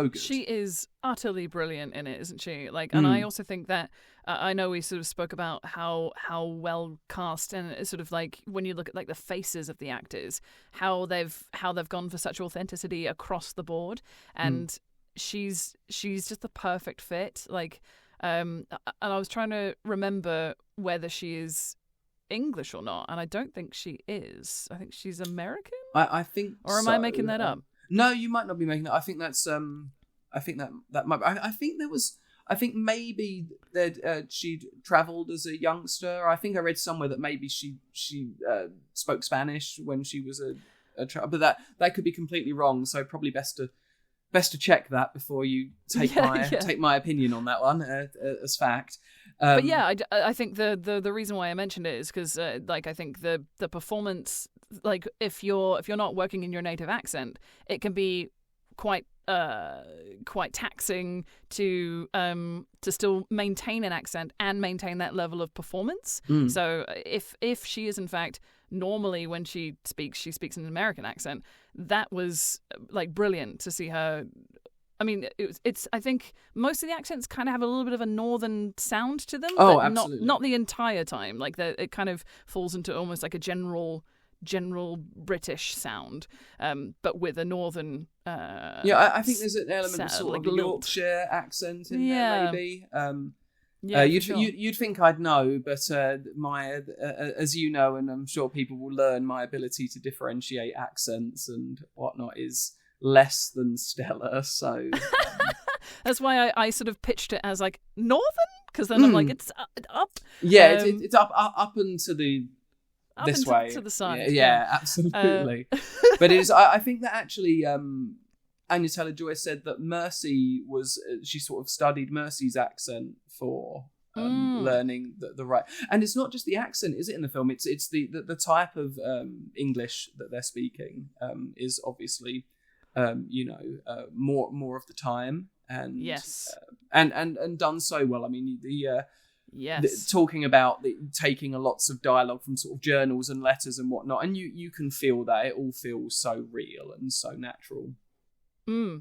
good. She is utterly brilliant in it, isn't she? And I also think that I know we sort of spoke about how well cast, and it's sort of like when you look at like the faces of the actors, how they've gone for such authenticity across the board, and she's just the perfect fit. And I was trying to remember whether she is English or not, and I don't think she is. I think she's American. I think, or am I making that up? No, you might not be making that. I think that's. I think that might. I think there was. I think maybe that she'd travelled as a youngster. I think I read somewhere that maybe she spoke Spanish when she was but that could be completely wrong. So probably best to check that before you take my opinion on that one as fact. But yeah, I think the reason why I mentioned it is because like I think the performance, like if you're not working in your native accent, it can be quite taxing to still maintain an accent and maintain that level of performance. So if she is in fact normally when she speaks in an American accent, that was like brilliant to see her. I mean, it's. I think most of the accents kind of have a little bit of a northern sound to them. Oh, but absolutely. Not the entire time. Like it kind of falls into almost like a general British sound, but with a northern. I think there's an element of sort like of a Yorkshire accent in there, maybe. You'd think I'd know, but my as you know, and I'm sure people will learn, my ability to differentiate accents and whatnot is less than stellar. So that's why I sort of pitched it as like northern, because then I'm like it's up. Yeah, it's up and to the this way to the side. Yeah, absolutely. But it is. I think that actually. Anya Taylor-Joy said that Mercy she sort of studied Mercy's accent for learning the right, and it's not just the accent, is it? In the film, it's the type of English that they're speaking is obviously more of the time, and yes, and done so well. I mean yes, talking about taking lots of dialogue from sort of journals and letters and whatnot, and you can feel that it all feels so real and so natural.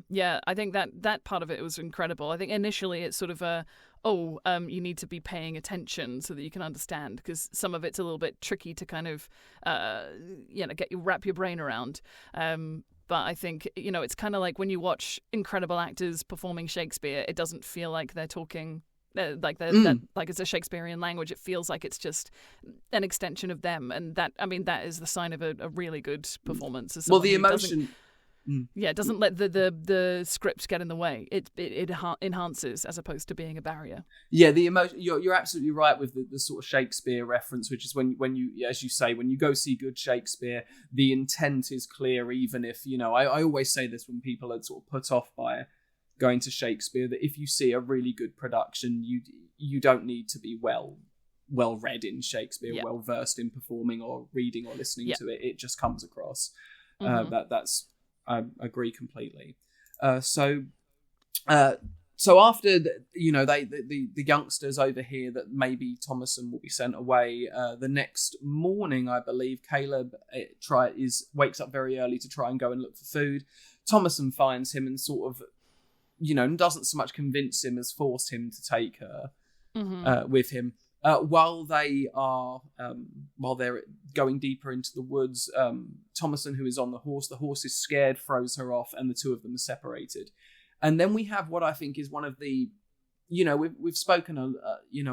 Yeah, I think that part of it was incredible. I think initially it's sort of you need to be paying attention so that you can understand, because some of it's a little bit tricky to kind of, wrap your brain around. But I think, it's kind of like when you watch incredible actors performing Shakespeare, it doesn't feel like they're talking like it's a Shakespearean language. It feels like it's just an extension of them, and that is the sign of a really good performance. Well, the emotion. Yeah, it doesn't let the script get in the way. It enhances as opposed to being a barrier. Yeah, the emotion. You're absolutely right with the sort of Shakespeare reference, which is when you, as you say, when you go see good Shakespeare, the intent is clear. Even if I always say this when people are sort of put off by going to Shakespeare, that if you see a really good production, you don't need to be well read in Shakespeare, well versed in performing or reading or listening to it. It just comes across. That's. I agree completely. So after the youngsters overhear that maybe Thomason will be sent away, the next morning, I believe, Caleb wakes up very early to try and go and look for food. Thomason finds him and sort of, doesn't so much convince him as force him to take her with him. While they're going deeper into the woods, Thomason, who is on the horse is scared, throws her off, and the two of them are separated. And then we have what I think is one of the, we've spoken a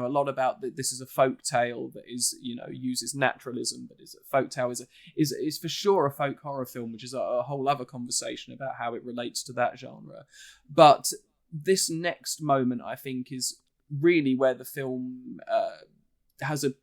lot about that. This is a folk tale that is, uses naturalism, but is a folk tale is for sure a folk horror film, which is a whole other conversation about how it relates to that genre. But this next moment, I think, is really where the film has a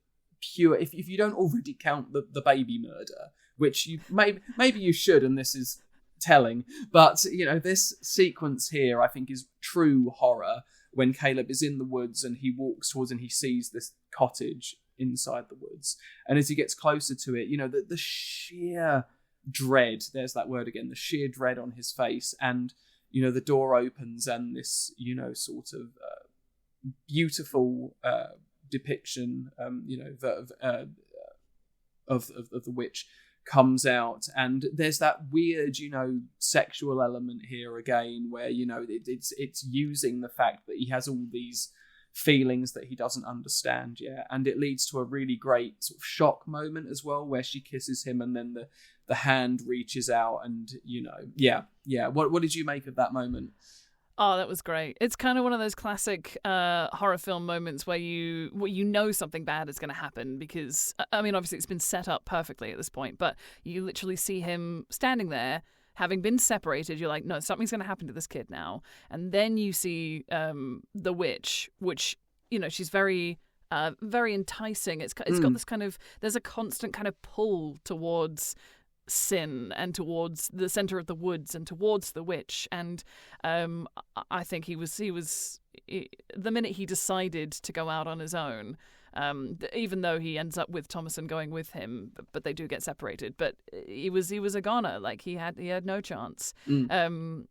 pure, if you don't already count the baby murder, which you maybe you should, and this is telling, but this sequence here I think is true horror, when Caleb is in the woods and he walks towards and he sees this cottage inside the woods, and as he gets closer to it, the sheer dread, there's that word again, the sheer dread on his face, and the door opens and this sort of beautiful depiction of the witch comes out, and there's that weird sexual element here again, where it's using the fact that he has all these feelings that he doesn't understand yet, and it leads to a really great sort of shock moment as well, where she kisses him and then the hand reaches out, and what did you make of that moment? Oh, that was great. It's kind of one of those classic horror film moments where you know something bad is going to happen, because, obviously it's been set up perfectly at this point, but you literally see him standing there, having been separated. You're like, no, something's going to happen to this kid now. And then you see the witch, which, she's very, very enticing. It's got this kind of, there's a constant kind of pull towards sin and towards the center of the woods and towards the witch. And I think he was the minute he decided to go out on his own, even though he ends up with Thomasin going with him, but they do get separated. But he was a goner. Like he had no chance. And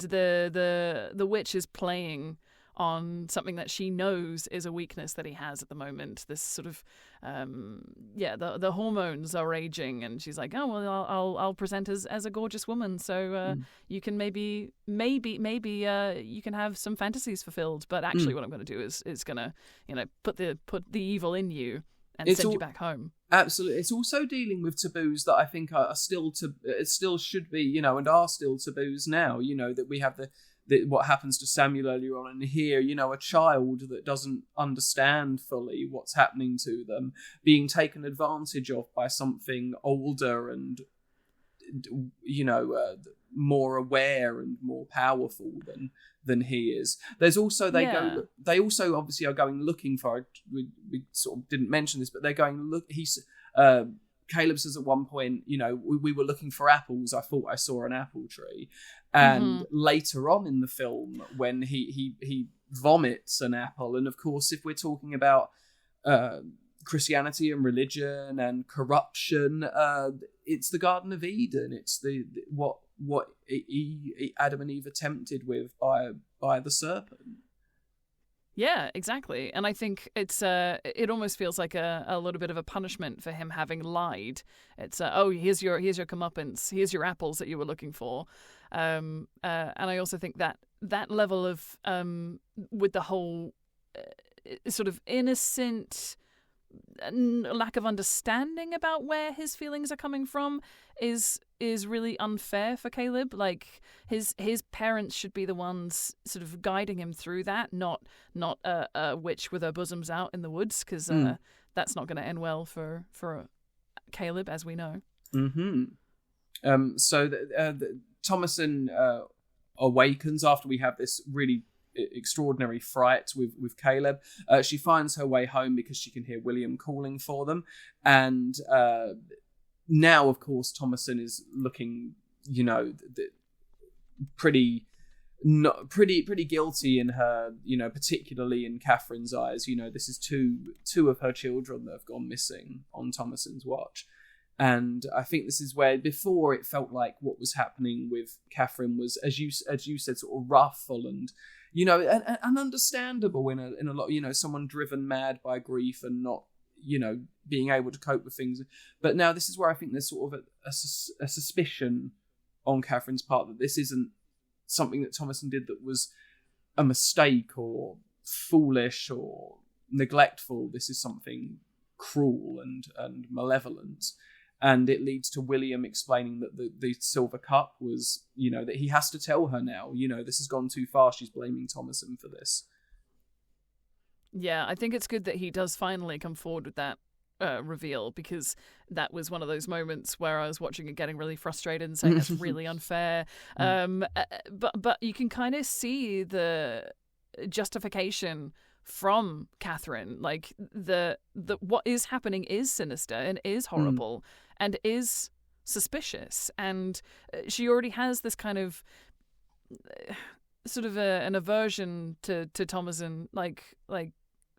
the witch is playing on something that she knows is a weakness that he has at the moment. This sort of the hormones are raging, and she's like, oh well, I'll present as a gorgeous woman, so you can maybe you can have some fantasies fulfilled, but actually what I'm going to do is going to put the evil in you and send you back home. Absolutely. It's also dealing with taboos that I think are still should be, and are still taboos now. That we have what happens to Samuel earlier on, and here, a child that doesn't understand fully what's happening to them, being taken advantage of by something older and, more aware and more powerful than he is. There's also they also obviously are going looking for. We sort of didn't mention this, but they're going look. Caleb says at one point, we were looking for apples. I thought I saw an apple tree. And later on in the film, when he vomits an apple, and of course, if we're talking about Christianity and religion and corruption, it's the Garden of Eden. It's what Adam and Eve are tempted with by the serpent. Yeah, exactly. And I think it almost feels like a little bit of a punishment for him having lied. It's here's your comeuppance, here's your apples that you were looking for. And I also think that level of with the whole sort of innocent lack of understanding about where his feelings are coming from is really unfair for Caleb. Like his parents should be the ones sort of guiding him through that, not a witch with her bosoms out in the woods, because that's not going to end well for Caleb, as we know. So Thomasin awakens after we have this really extraordinary fright with Caleb. She finds her way home because she can hear William calling for them, and now of course Thomasin is looking pretty guilty in her, particularly in Catherine's eyes. This is two of her children that have gone missing on Thomasin's watch. And I think this is where, before, it felt like what was happening with Catherine was, as you said, sort of wrathful and and understandable in a lot. Someone driven mad by grief and not being able to cope with things. But now this is where I think there's sort of a suspicion on Catherine's part that this isn't something that Thomasin did that was a mistake or foolish or neglectful. This is something cruel and malevolent. And it leads to William explaining that the silver cup was, that he has to tell her now, this has gone too far. She's blaming Thomasin for this. Yeah, I think it's good that he does finally come forward with that reveal, because that was one of those moments where I was watching it getting really frustrated and saying that's really unfair. But you can kind of see the justification from Catherine. Like the what is happening is sinister and is horrible and is suspicious, and she already has this kind of sort of an aversion to Thomasin, like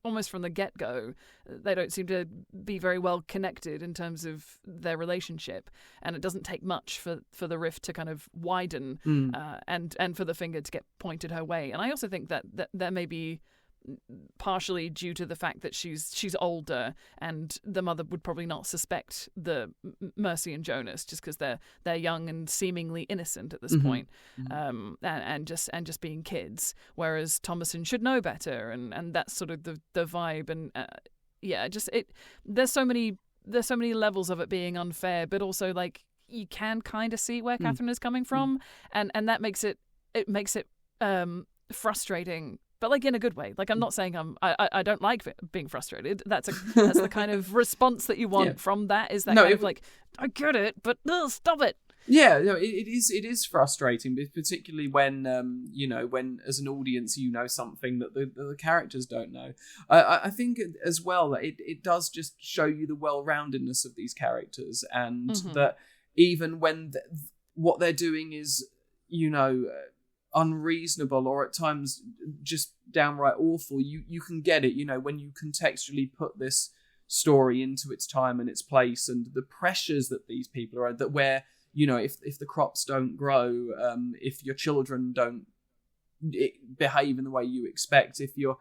almost from the get-go. They don't seem to be very well connected in terms of their relationship, and it doesn't take much for the rift to kind of widen and for the finger to get pointed her way. And I also think that may be partially due to the fact that she's older, and the mother would probably not suspect the Mercy and Jonas just because they're young and seemingly innocent at this point, and just being kids, whereas Thomasin should know better, and that's sort of the vibe. And there's so many levels of it being unfair, but also like you can kind of see where Catherine is coming from, and that makes it frustrating. But like in a good way. Like I'm not saying I don't like being frustrated. That's the kind of response that you want from that. Is that like, I get it, but stop it. Yeah, it is frustrating, particularly when when as an audience something that the characters don't know. I think as well that it does just show you the well-roundedness of these characters, and that even when what they're doing is, unreasonable or at times just downright awful, you can get it, when you contextually put this story into its time and its place, and the pressures that these people are that where, if the crops don't grow, if your children don't behave in the way you expect, if you're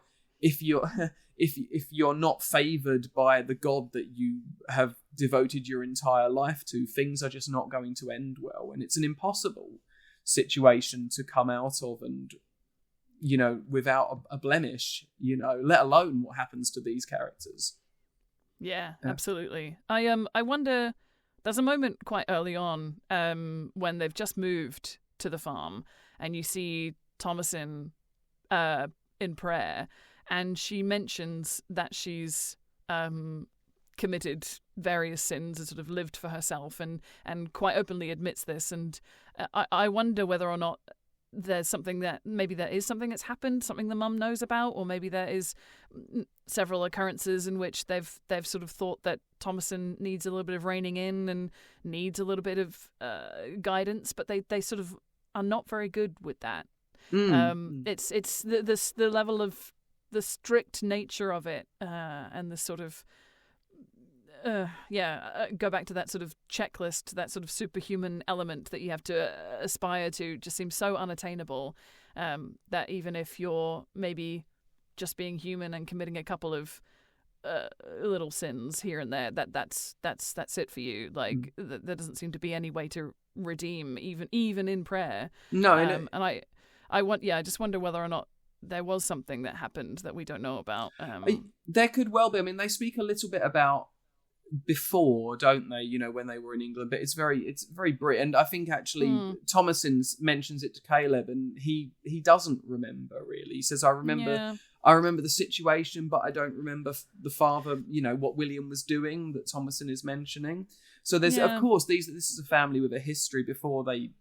if you're not favored by the god that you have devoted your entire life to, things are just not going to end well, and it's an impossible situation to come out of, and without a blemish, let alone what happens to these characters. Yeah, absolutely. I wonder, there's a moment quite early on when they've just moved to the farm and you see Thomasin in prayer, and she mentions that she's committed various sins and sort of lived for herself, and quite openly admits this. And I wonder whether or not there's something that, maybe there is something that's happened, something the mum knows about, or maybe there is several occurrences in which they've sort of thought that Thomasin needs a little bit of reining in and needs a little bit of guidance, but they sort of are not very good with that. It's the level of the strict nature of it, and the sort of go back to that sort of checklist, that sort of superhuman element that you have to aspire to, just seems so unattainable, that even if you're maybe just being human and committing a couple of little sins here and there, that's it for you. Like there doesn't seem to be any way to redeem even in prayer. No, and I just wonder whether or not there was something that happened that we don't know about. There could well be. I mean, they speak a little bit about before, don't they? When they were in England, but it's very brief. And I think actually Thomasin mentions it to Caleb, and he doesn't remember really. He says, "I remember the situation, but I don't remember the father. What William was doing that Thomasin is mentioning." So there's of course this is a family with a history before they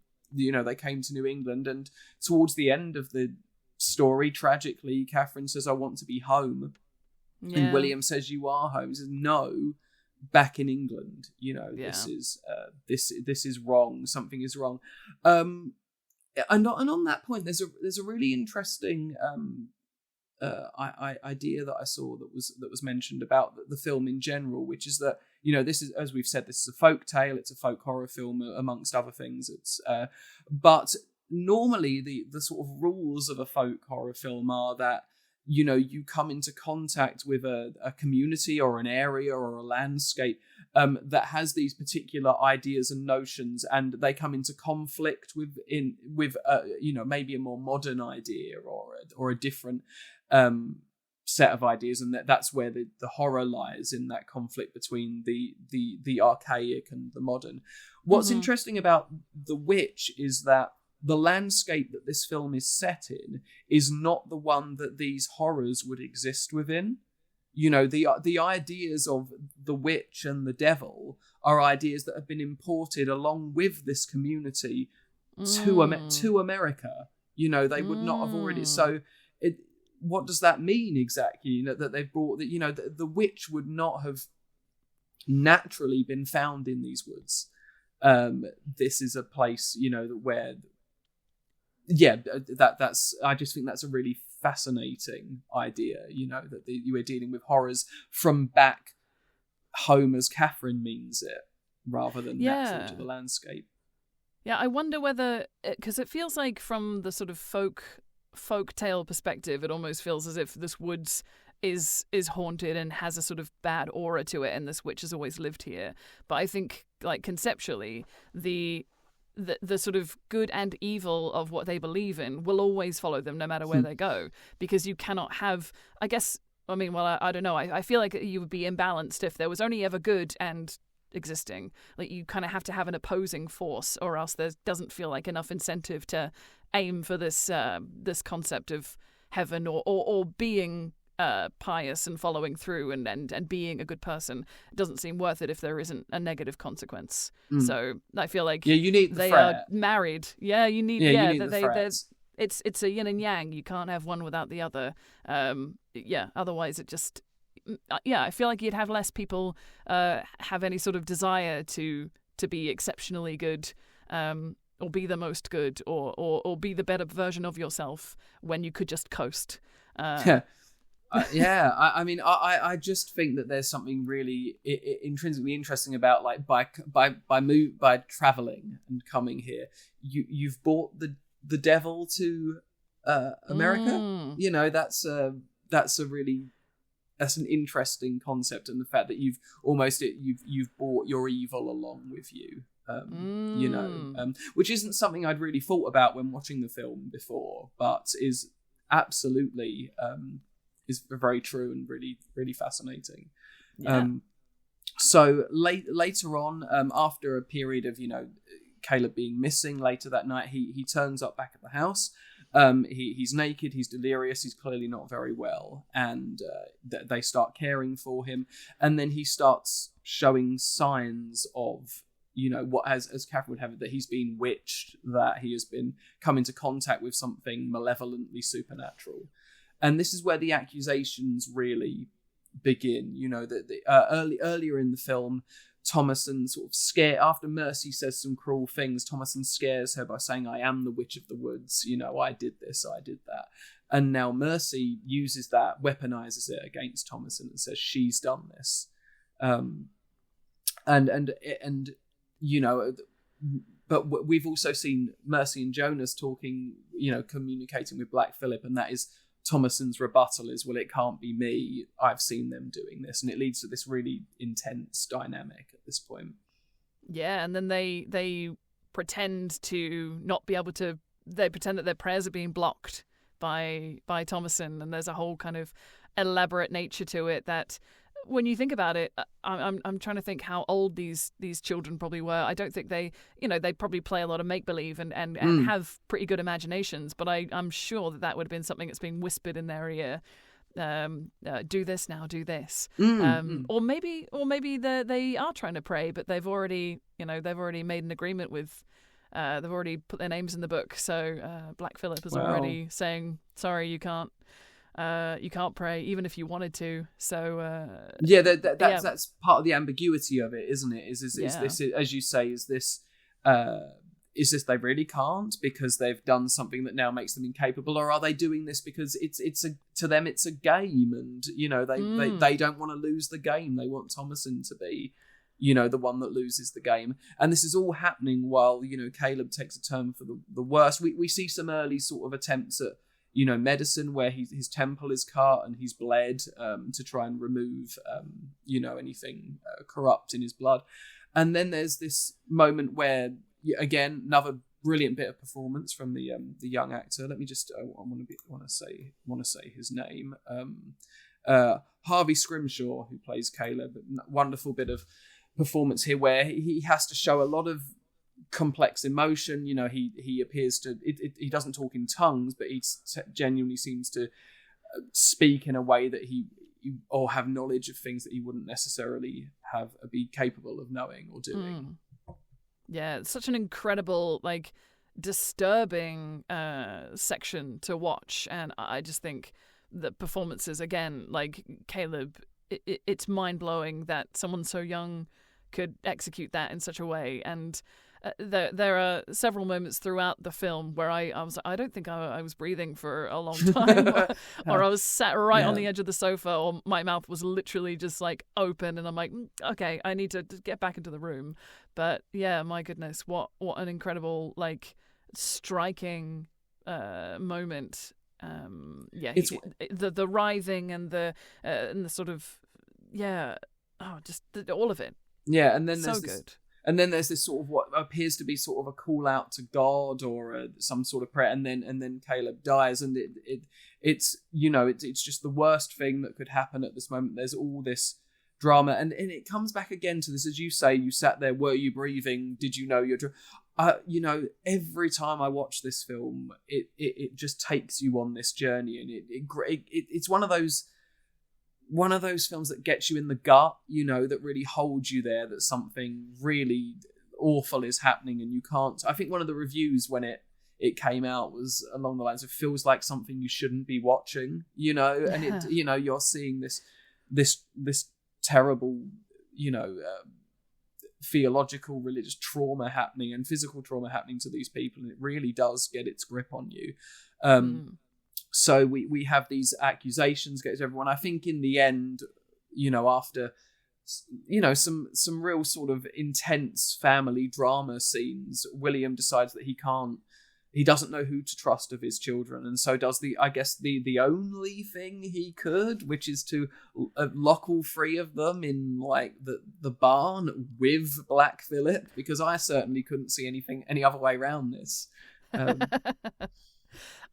came to New England, and towards the end of the story, tragically, Catherine says, "I want to be home," and William says, "You are home." He says, "No, back in England, this is wrong. Something is wrong." And on that point, there's a really interesting idea that I saw that was mentioned about the film in general, which is that this is, as we've said, this is a folk tale. It's a folk horror film amongst other things. It's but normally the sort of rules of a folk horror film are that you come into contact with a community or an area or a landscape that has these particular ideas and notions, and they come into conflict with maybe a more modern idea or a different set of ideas, and that's where the horror lies, in that conflict between the archaic and the modern. What's interesting about The Witch is that the landscape that this film is set in is not the one that these horrors would exist within. The ideas of the witch and the devil are ideas that have been imported along with this community to America. They would not have already. So, what does that mean exactly? That they've brought that. The witch would not have naturally been found in these woods. This is a place, where. Yeah, that's. I just think that's a really fascinating idea. That you are dealing with horrors from back home, as Catherine means it, rather than natural to the landscape. Yeah, I wonder whether, because it feels like from the sort of folk tale perspective, it almost feels as if this woods is haunted and has a sort of bad aura to it, and this witch has always lived here. But I think, like, conceptually, the sort of good and evil of what they believe in will always follow them no matter where they go, because you cannot have, I don't know, I feel like you would be imbalanced if there was only ever good and existing. Like, you kind of have to have an opposing force, or else there doesn't feel like enough incentive to aim for this concept of heaven or being pious and following through and being a good person. It doesn't seem worth it if there isn't a negative consequence. So I feel like you need they threat. Are married. Yeah, you need. You need the threat. It's a yin and yang. You can't have one without the other. Otherwise it just. I feel like you'd have less people have any sort of desire to to be exceptionally good, or be the most good, or be the better version of yourself when you could just coast. I just think that there's something really intrinsically interesting about like by traveling and coming here, you've brought the devil to America. You know, that's an interesting concept, and the fact that you've brought your evil along with you. You know, which isn't something I'd really thought about when watching the film before, but is absolutely is very true and really, really fascinating. Yeah. So later on, after a period of, Caleb being missing, later that night, he turns up back at the house. He's naked, he's delirious, he's clearly not very well, and they start caring for him, and then he starts showing signs of, what as Catherine would have it, that he's been witched, that he has been come into contact with something malevolently supernatural. And this is where the accusations really begin. Earlier in the film, Thomason sort of after Mercy says some cruel things, Thomason scares her by saying, "I am the witch of the woods, I did this, I did that." And now Mercy uses that, weaponizes it against Thomason and says she's done this. But we've also seen Mercy and Jonas talking, communicating with Black Phillip, and that is Thomason's rebuttal is, "Well, it can't be me. I've seen them doing this," and it leads to this really intense dynamic at this point. Yeah, and then they pretend to not be able to. They pretend that their prayers are being blocked by Thomason, and there's a whole kind of elaborate nature to it that, when you think about it, I'm trying to think how old these children probably were. I don't think they probably play a lot of make-believe and have pretty good imaginations, but I'm sure that would have been something that's being whispered in their ear. Do this now, do this. Or maybe they are trying to pray, but they've already made an agreement with, they've already put their names in the book. So Black Phillip is already saying, "Sorry, you can't pray even if you wanted to." So that's part of the ambiguity of it, isn't it? Is this, as you say, is this they really can't because they've done something that now makes them incapable, or are they doing this because to them it's a game, and they don't want to lose the game, they want Thomason to be the one that loses the game, and this is all happening while Caleb takes a turn for the worse. We see some early sort of attempts at medicine where his temple is cut and he's bled to try and remove, anything corrupt in his blood. And then there's this moment where, again, another brilliant bit of performance from the young actor. Let me just, I want to say his name. Harvey Scrimshaw, who plays Caleb. Wonderful bit of performance here where he has to show a lot of complex emotion. He appears to, he doesn't talk in tongues, but he genuinely seems to speak in a way that or have knowledge of things that he wouldn't necessarily be capable of knowing or doing. Yeah, it's such an incredible, disturbing section to watch, and I just think the performances, again, Caleb, it's mind-blowing that someone so young could execute that in such a way. And there are several moments throughout the film where I was, I don't think I was breathing for a long time, or I was sat right on the edge of the sofa, or my mouth was literally just open, and I'm like, okay, I need to get back into the room. But yeah, my goodness, what an incredible, striking moment. It's the writhing and the sort of all of it. Yeah, and then there's good. And then there's this sort of what appears to be sort of a call out to God or some sort of prayer, and then Caleb dies, and it's just the worst thing that could happen at this moment. There's all this drama, and it comes back again to this, as you say, you sat there, were you breathing? Did you know your every time I watch this film, it just takes you on this journey, and it's one of those films that gets you in the gut, that really holds you there, that something really awful is happening and you can't. I think one of the reviews when it came out was along the lines of, feels like something you shouldn't be watching, and it, you're seeing this terrible, theological, religious trauma happening and physical trauma happening to these people, and it really does get its grip on you. So we have these accusations against everyone. I think in the end, after some real sort of intense family drama scenes, William decides that he doesn't know who to trust of his children, and so does the only thing he could, which is to lock all three of them in like the barn with Black Phillip, because I certainly couldn't see any other way around this.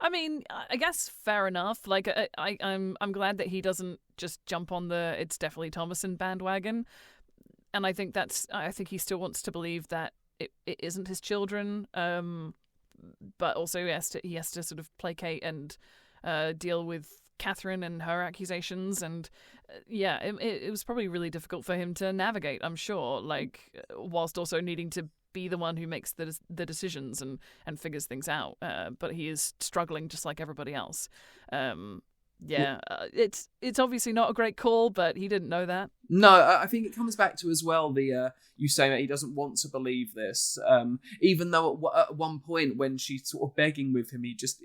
I mean, I guess fair enough. Like, I'm glad that he doesn't just jump on the "it's definitely Thomason" bandwagon, and I think he still wants to believe that it isn't his children. But also he has to sort of placate and deal with Catherine and her accusations, and it was probably really difficult for him to navigate, I'm sure, like, whilst also needing to be the one who makes the decisions and figures things out, but he is struggling just like everybody else. It's obviously not a great call, but he didn't know that. No, I think it comes back to as well you say that he doesn't want to believe this, even though at one point when she's sort of begging with him, he just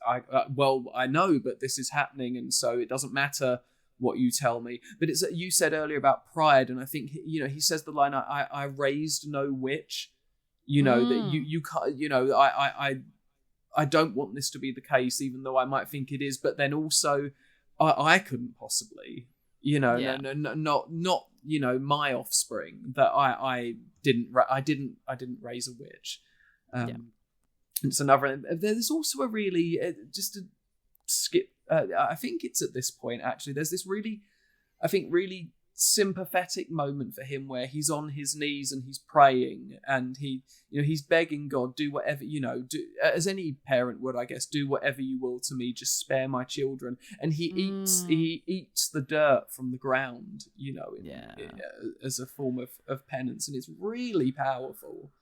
I know, but this is happening, and so it doesn't matter what you tell me. But it's you said earlier about pride, and I think he says the line, I raised no witch, that you can't, I don't want this to be the case, even though I might think it is. But then also, I couldn't possibly, not my offspring, that I didn't raise a witch. It's another. There's also a really just to skip. I think it's at this point actually. There's this really sympathetic moment for him where he's on his knees and he's praying, and he's begging God, do whatever, do as any parent would, I guess, do whatever you will to me, just spare my children. And he eats the dirt from the ground, as a form of penance, and it's really powerful.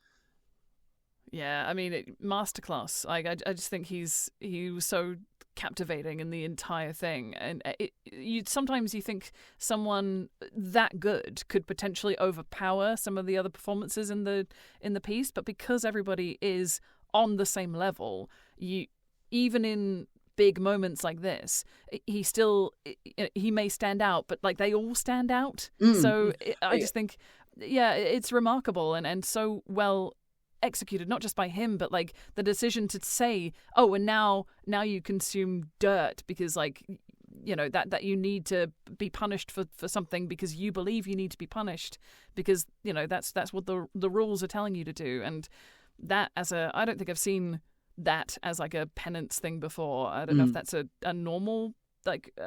Yeah, I mean, masterclass. I just think he was so captivating in the entire thing, and sometimes you think someone that good could potentially overpower some of the other performances in the piece, but because everybody is on the same level, even in big moments like this, he may stand out, but like they all stand out. So I just think, it's remarkable and so well executed, not just by him, but like the decision to say, oh, and now you consume dirt because like that you need to be punished for something because you believe you need to be punished because that's what the rules are telling you to do. And that I don't think I've seen that as like a penance thing before. I don't know if that's a normal like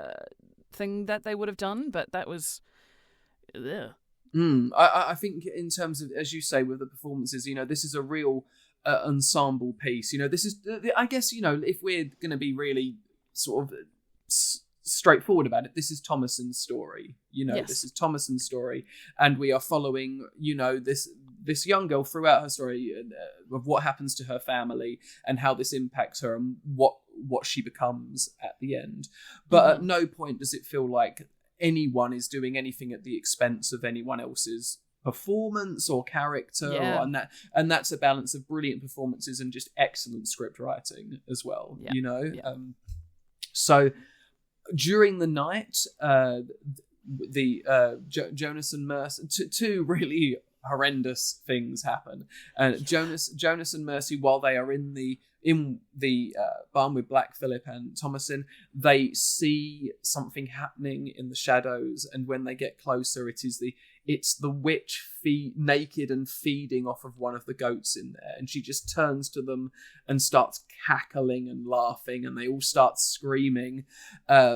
thing that they would have done, but that was I think in terms of, as you say, with the performances, this is a real ensemble piece. This is, I guess, if we're going to be really sort of straightforward about it, this is Thomason's story. Yes. This is Thomason's story, and we are following, this young girl throughout her story of what happens to her family and how this impacts her and what she becomes at the end. But at no point does it feel like anyone is doing anything at the expense of anyone else's performance or character, and that's a balance of brilliant performances and just excellent script writing as well. So during the night, Jonas and Mercy, two really horrendous things happen, and Jonas and Mercy, while they are in the barn with Black Phillip and Thomason, they see something happening in the shadows, and when they get closer, it's the witch naked and feeding off of one of the goats in there, and she just turns to them and starts cackling and laughing, and they all start screaming.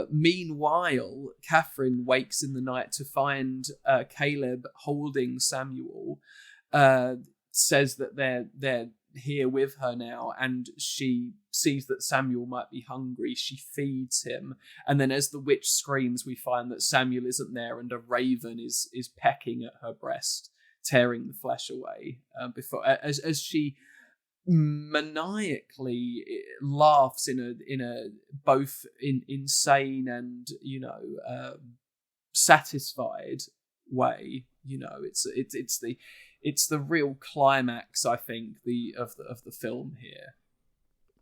Meanwhile, Catherine wakes in the night to find Caleb holding Samuel, says that they're here with her now, and she sees that Samuel might be hungry. She feeds him, and then as the witch screams, we find that Samuel isn't there, and a raven is pecking at her breast, tearing the flesh away. Before as she maniacally laughs in a both insane and satisfied way, You know, it's the real climax, I think, of the film here.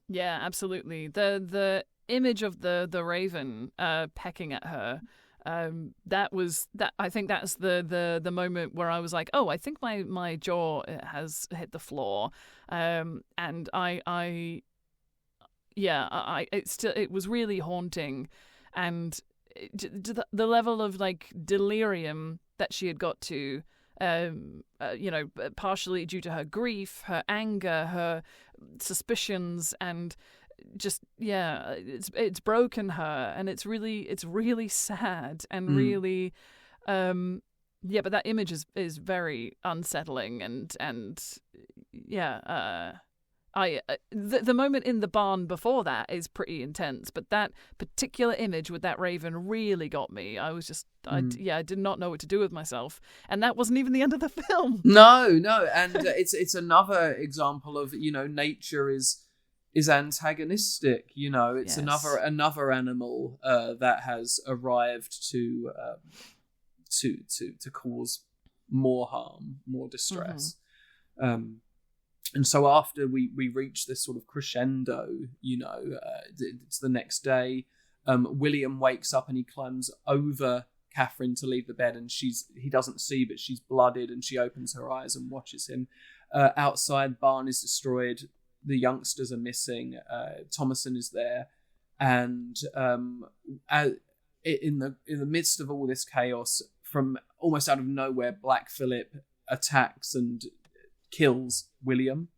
Yeah, absolutely. The image of the raven pecking at her, that I think that's the moment where I was like, oh, I think my jaw has hit the floor, and it was really haunting, and the level of like delirium that she had got to, partially due to her grief, her anger, her suspicions, and just it's broken her, and it's really sad and really but that image is very unsettling, and the moment in the barn before that is pretty intense, but that particular image with that raven really got me. I was just I did not know what to do with myself, and that wasn't even the end of the film. No, and it's another example of, you know, nature is antagonistic. You know, it's another animal that has arrived to cause more harm, more distress. And so after we reach this sort of crescendo, you know, it's the next day. William wakes up and he climbs over Catherine to leave the bed, and he doesn't see, but she's blooded, and she opens her eyes and watches him. Outside, barn is destroyed. The youngsters are missing. Thomason is there, and in the midst of all this chaos, from almost out of nowhere, Black Phillip attacks and kills William.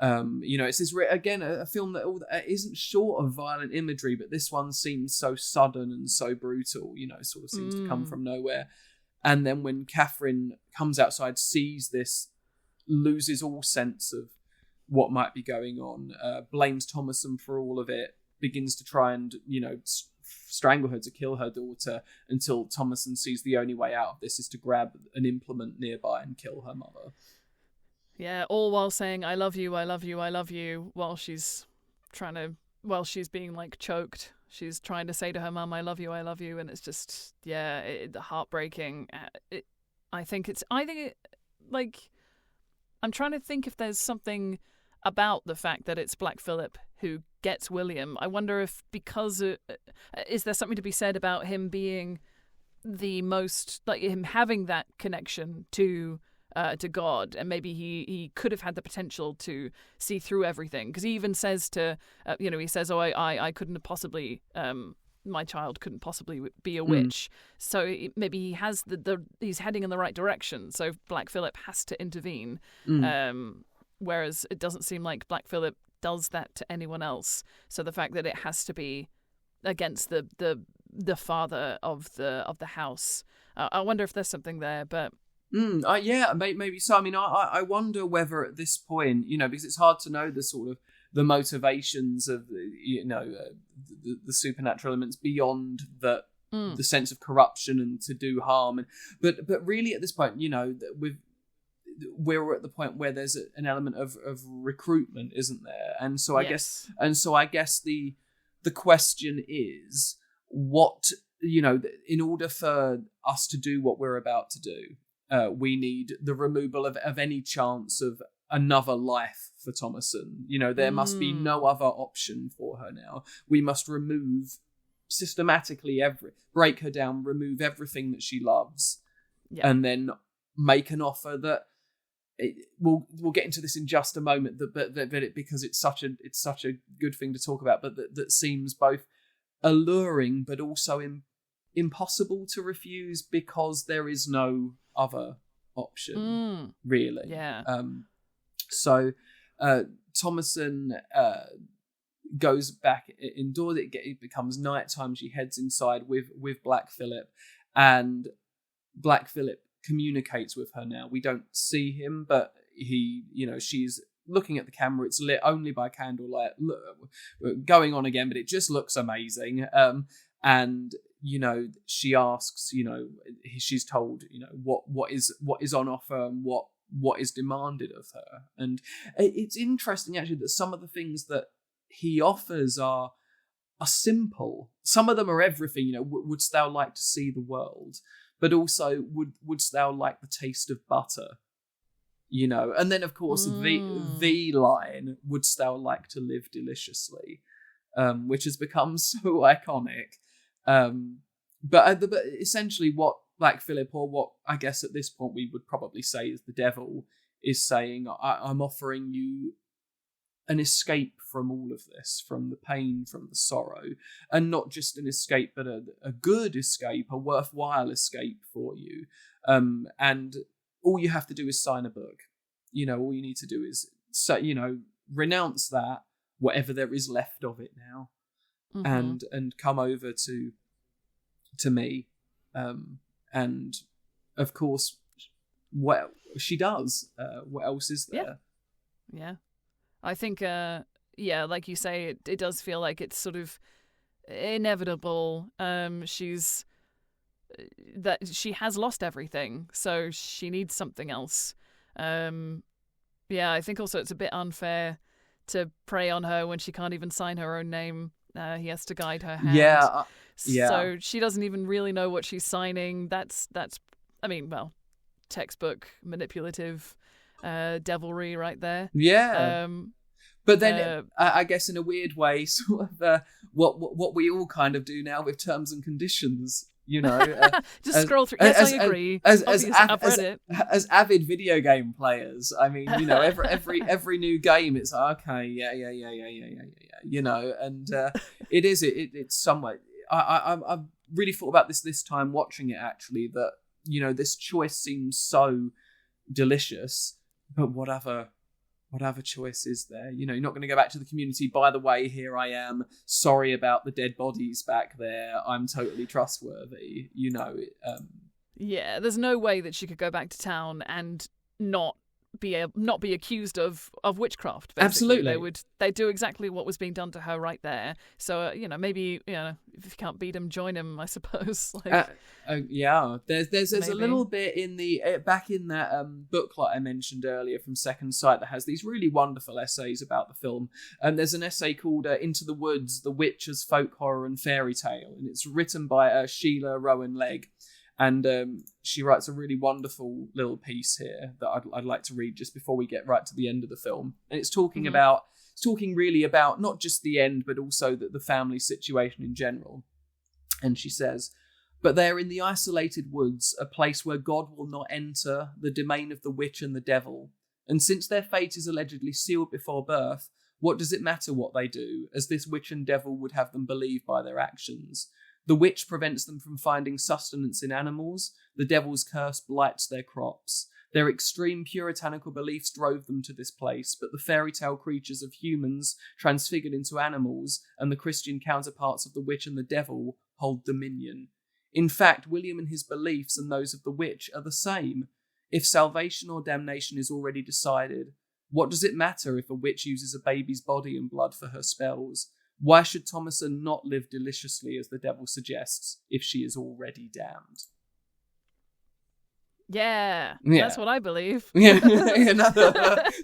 You know, it's this again a film that isn't short of violent imagery, but this one seems so sudden and so brutal. You know, sort of seems to come from nowhere. And then when Catherine comes outside, sees this, loses all sense of what might be going on, blames Thomason for all of it, begins to try and, you know, strangle her to kill her daughter, until Thomason sees the only way out of this is to grab an implement nearby and kill her mother. Yeah, all while saying, I love you, I love you, I love you, while she's being like choked. She's trying to say to her mum, I love you, and it's just, heartbreaking. I'm trying to think if there's something about the fact that it's Black Phillip who gets William. I wonder if is there something to be said about him being the most, like him having that connection to God, and maybe he could have had the potential to see through everything, because he even says to he says, oh, I couldn't have possibly my child couldn't possibly be a witch. So maybe he has he's heading in the right direction, so Black Phillip has to intervene, whereas it doesn't seem like Black Phillip does that to anyone else. So the fact that it has to be against the father of the house, I wonder if there's something there, but maybe so. I mean, I wonder whether at this point, you know, because it's hard to know the sort of the motivations of the supernatural elements beyond the sense of corruption and to do harm, but really at this point, you know, we're at the point where there's an element of recruitment, isn't there? And so I guess the question is, what, you know, in order for us to do what we're about to do, we need the removal of any chance of another life for Thomason. You know, there must be no other option for her now. We must remove systematically break her down, remove everything that she loves, and then make an offer that we'll get into this in just a moment. Because it's such a good thing to talk about, but that seems both alluring but also impossible to refuse, because there is no other option, really. So Thomason goes back indoors. It becomes nighttime. She heads inside with Black Phillip, and Black Phillip communicates with her now. We don't see him, but she's looking at the camera. It's lit only by candlelight. Going on again, but it just looks amazing. And you know, she asks, you know, she's told, you know, what is on offer and what is demanded of her. And it's interesting actually that some of the things that he offers are simple. Some of them are everything, you know, wouldst thou like to see the world? but also wouldst thou like the taste of butter? You know, and then of course the line, wouldst thou like to live deliciously, which has become so iconic. But essentially what Black Phillip, or what I guess at this point we would probably say is the devil, is saying, I'm offering you an escape from all of this, from the pain, from the sorrow, and not just an escape, but a good escape, a worthwhile escape for you. And all you have to do is sign a book. You know, all you need to do is, renounce that, whatever there is left of it now, and come over to me. And of course, what she does. What else is there? Yeah. I think, like you say, it does feel like it's sort of inevitable. She has lost everything, so she needs something else. I think also it's a bit unfair to prey on her when she can't even sign her own name. He has to guide her hand. Yeah. So she doesn't even really know what she's signing. That's textbook manipulative devilry right there. Yeah. But then, I guess in a weird way, sort of what we all kind of do now with terms and conditions, you know. Just scroll through. Yes, I agree. I've read it. As avid video game players, I mean, you know, every new game, it's okay, yeah, you know, and it's somewhat. I really thought about this time watching it, actually, that, you know, this choice seems so delicious, but what other choice is there? You know, you're not going to go back to the community. By the way, here I am. Sorry about the dead bodies back there. I'm totally trustworthy. You know. Yeah, there's no way that she could go back to town and not be accused of witchcraft. Basically. Absolutely, they'd do exactly what was being done to her right there. So maybe if you can't beat him, join him, I suppose. Yeah, there's a little bit in the back in that booklet I mentioned earlier from Second Sight that has these really wonderful essays about the film. There's an essay called "Into the Woods: The Witch as Folk Horror and Fairy Tale," and it's written by Sheila Rowan Legg. And she writes a really wonderful little piece here that I'd like to read just before we get right to the end of the film. And it's talking really about not just the end, but also the family situation in general. And she says, "But they're in the isolated woods, a place where God will not enter, the domain of the witch and the devil. And since their fate is allegedly sealed before birth, what does it matter what they do, as this witch and devil would have them believe by their actions? The witch prevents them from finding sustenance in animals. The devil's curse blights their crops. Their extreme puritanical beliefs drove them to this place, but the fairy tale creatures of humans transfigured into animals and the Christian counterparts of the witch and the devil hold dominion. In fact, William and his beliefs and those of the witch are the same. If salvation or damnation is already decided, what does it matter if a witch uses a baby's body and blood for her spells? Why should Thomason not live deliciously, as the devil suggests, if she is already damned?" Yeah, that's what I believe.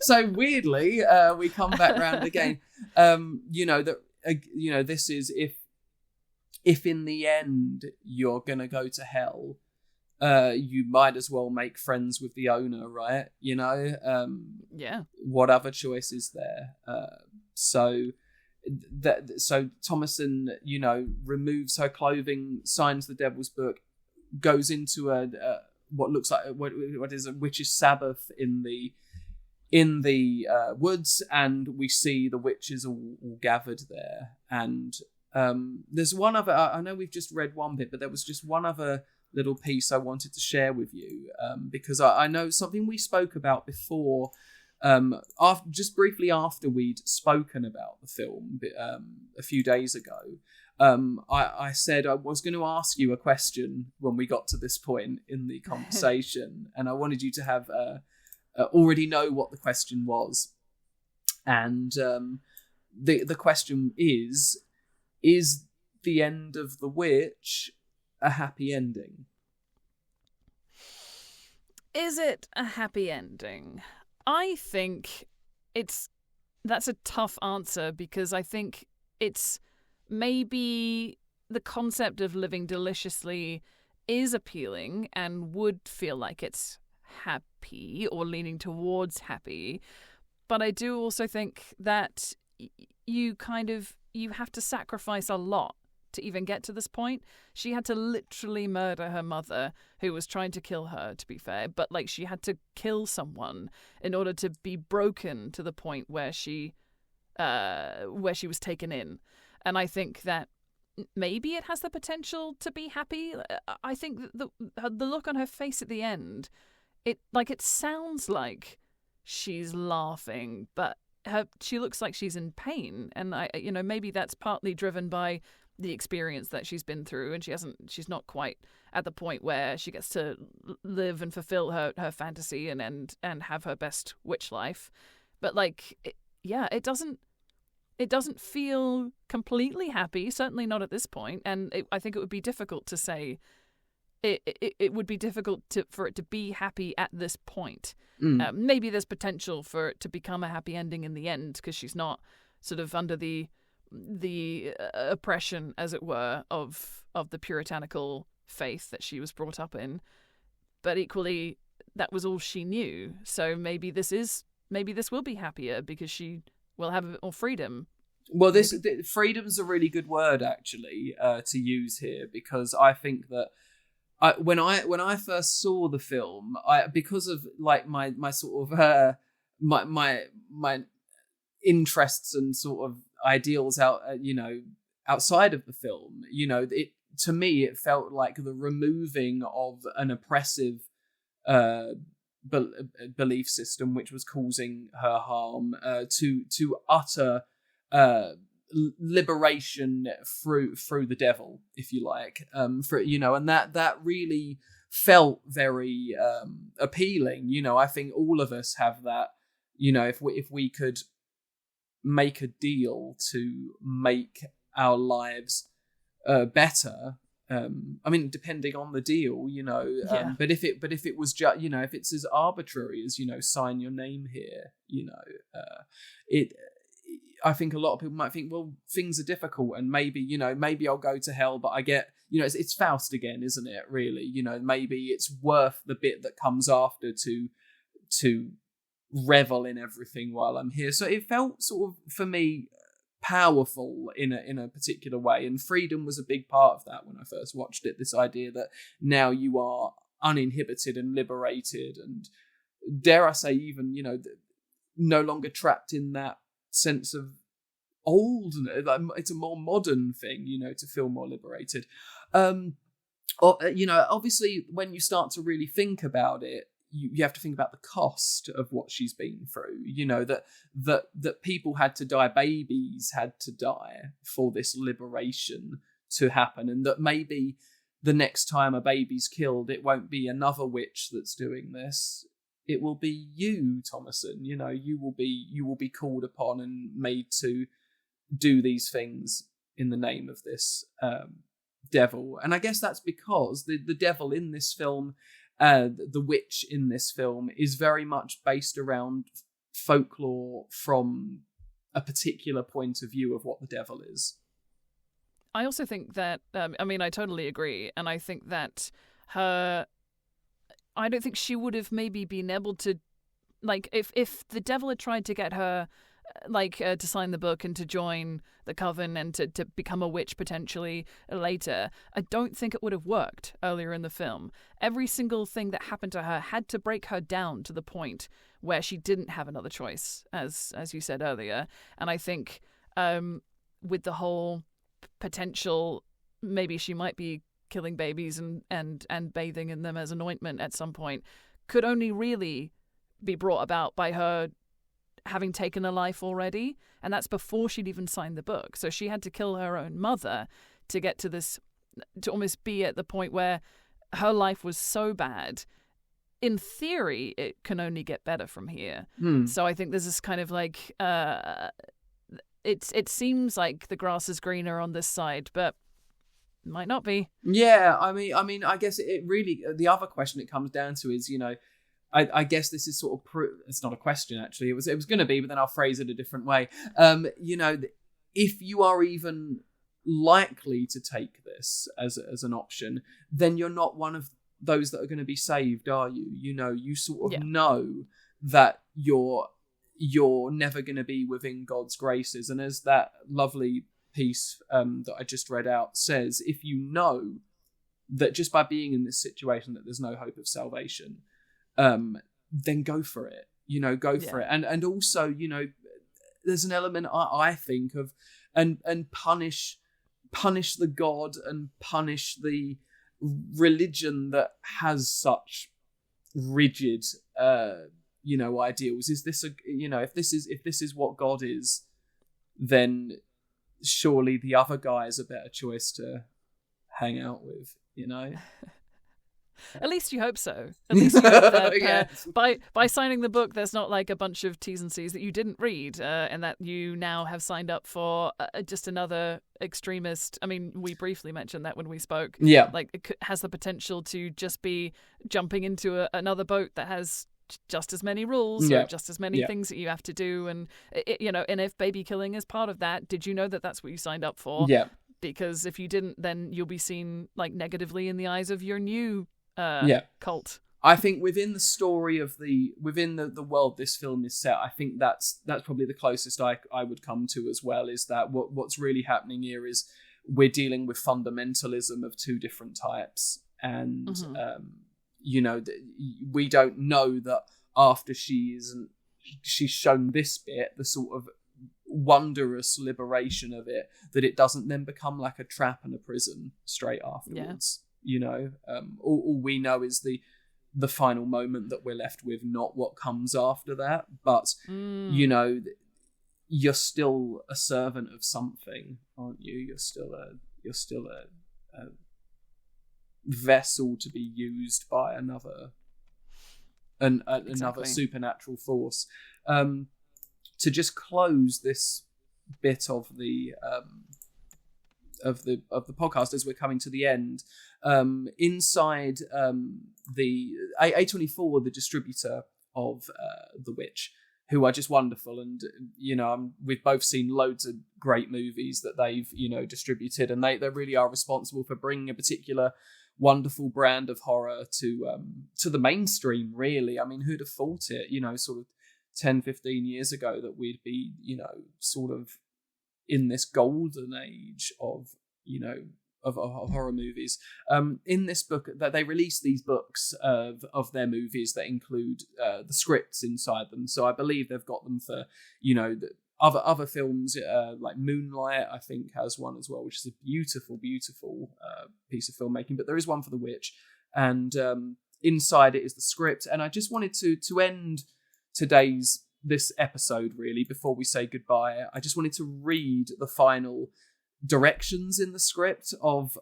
So weirdly, we come back round again. This is if in the end you're gonna go to hell, you might as well make friends with the owner, right? You know, What other choice is there? So Thomason, removes her clothing, signs the devil's book, goes into what looks like what is a witch's sabbath in the woods, and we see the witches all gathered there. And there's one other. I know we've just read one bit, but there was just one other little piece I wanted to share with you, because I know something we spoke about before. Just briefly after we'd spoken about the film a few days ago, I said I was going to ask you a question when we got to this point in the conversation, and I wanted you to have already know what the question was. And the question is the end of The Witch a happy ending? Is it a happy ending? I think that's a tough answer, because I think it's maybe the concept of living deliciously is appealing and would feel like it's happy or leaning towards happy. But I do also think that you have to sacrifice a lot to even get to this point. She had to literally murder her mother, who was trying to kill her, to be fair, but like she had to kill someone in order to be broken to the point where she was taken in. And I think that maybe it has the potential to be happy. I think the look on her face at the end, it sounds like she's laughing, but she looks like she's in pain, and maybe that's partly driven by the experience that she's been through, and she's not quite at the point where she gets to live and fulfill her fantasy and have her best witch life. But it doesn't feel completely happy, certainly not at this point, and I think it would be difficult to say. It would be difficult for it to be happy at this point. Maybe there's potential for it to become a happy ending in the end, because she's not sort of under the oppression, as it were, of the puritanical faith that she was brought up in. But equally, that was all she knew. So maybe this will be happier because she will have a bit more freedom. Well, freedom's a really good word, actually, to use here, because I think that when I first saw the film, because of like my sort of my interests and sort of ideals outside of the film, to me it felt like the removing of an oppressive belief system which was causing her harm to utter liberation through the devil, if you like, and that really felt very appealing. I think all of us have that. If we could make a deal to make our lives better, depending on the deal, but if it was just, if it's as arbitrary as, sign your name here, I think a lot of people might think, well, things are difficult, and maybe I'll go to hell, but I get, it's Faust again, isn't it? Really, maybe it's worth the bit that comes after to revel in everything while I'm here. So it felt sort of, for me, powerful in a particular way, and freedom was a big part of that when I first watched it. This idea that now you are uninhibited and liberated, and dare I say, even no longer trapped in that sense of old. It's a more modern thing, to feel more liberated. Obviously, when you start to really think about it, you have to think about the cost of what she's been through. That people had to die, babies had to die for this liberation to happen, and that maybe the next time a baby's killed, it won't be another witch that's doing this. It will be you, Thomason. You will be called upon and made to do these things in the name of this devil. And I guess that's because the devil in this film, the witch in this film, is very much based around folklore from a particular point of view of what the devil is. I also think that, I totally agree. And I think that I don't think she would have maybe been able to, if the devil had tried to get her, to sign the book and to join the coven and to become a witch potentially later, I don't think it would have worked earlier in the film. Every single thing that happened to her had to break her down to the point where she didn't have another choice, as you said earlier. And I think with the whole potential, maybe she might be killing babies and bathing in them as an ointment at some point, could only really be brought about by her having taken a life already, and that's before she'd even signed the book. So she had to kill her own mother to get to this, to almost be at the point where her life was so bad. In theory, it can only get better from here. So I think there's this kind of it seems like the grass is greener on this side, but might not be. Yeah, I guess it really, the other question it comes down to is, I guess this is sort of it's not a question, actually. It was going to be, but then I'll phrase it a different way. If you are even likely to take this as an option, then you're not one of those that are going to be saved, are you? You know, you sort of know that you're never going to be within God's graces. And as that lovely piece that I just read out says, if you know that just by being in this situation that there's no hope of salvation, then go for it. You know, go for it. And also, you know, there's an element I think of and punish the God and punish the religion that has such rigid you know, ideals. Is this if this is what God is, then surely the other guy is a better choice to hang out with, you know. At least you hope so. At least you hope that by signing the book, there's not like a bunch of T's and C's that you didn't read, and that you now have signed up for just another extremist. I mean, we briefly mentioned that when we spoke. Yeah, like it has the potential to just be jumping into another boat that has just as many rules or just as many things that you have to do, and you know, and if baby killing is part of that, did you know that that's what you signed up for? Yeah, because if you didn't, then you'll be seen like negatively in the eyes of your new cult. I think within the story of within the world this film is set, I think that's probably the closest I would come to as well, is that what's really happening here is we're dealing with fundamentalism of two different types, and you know, we don't know that after she's shown this bit, the sort of wondrous liberation of it, that it doesn't then become like a trap and a prison straight afterwards. You know, all we know is the final moment that we're left with, not what comes after that. But you know, you're still a servant of something, aren't you? You're still a vessel to be used by another supernatural force. To just close this bit of the podcast as we're coming to the end, inside the A24, the distributor of The Witch, who are just wonderful, and you know, we've both seen loads of great movies that they've, you know, distributed, and they really are responsible for bringing a particular wonderful brand of horror to the mainstream, really. I mean, who'd have thought it, you know, sort of 10-15 years ago, that we'd be, you know, sort of in this golden age of, you know, of horror movies. In this book, that they release these books of their movies that include the scripts inside them. So I believe they've got them for, you know, other films, like Moonlight, I think, has one as well, which is a beautiful piece of filmmaking. But there is one for The Witch, and inside it is the script. And I just wanted to end this episode, really, before we say goodbye. I just wanted to read the final directions in the script of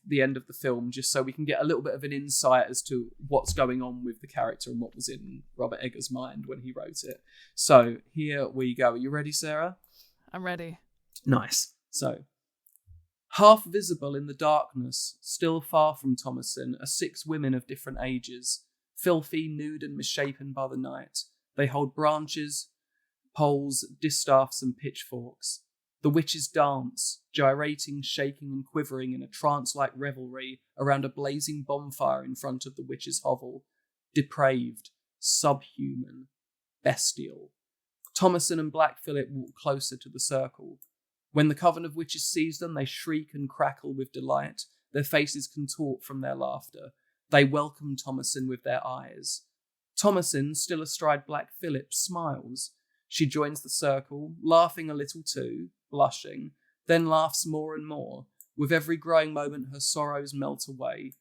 the end of the film, just so we can get a little bit of an insight as to what's going on with the character and what was in Robert Eggers' mind when he wrote it. So here we go. Are you ready, Sarah? I'm ready. Nice. So, half visible in the darkness, still far from Thomasin, are 6 women of different ages, filthy, nude, and misshapen by the night. They hold branches, poles, distaffs, and pitchforks. The witches dance, gyrating, shaking, and quivering in a trance-like revelry around a blazing bonfire in front of the witches' hovel. Depraved, subhuman, bestial. Thomasin and Black Phillip walk closer to the circle. When the coven of witches sees them, they shriek and crackle with delight. Their faces contort from their laughter. They welcome Thomasin with their eyes. Thomasin, still astride Black Phillip, smiles. She joins the circle, laughing a little too, blushing, then laughs more and more. With every growing moment, her sorrows melt away.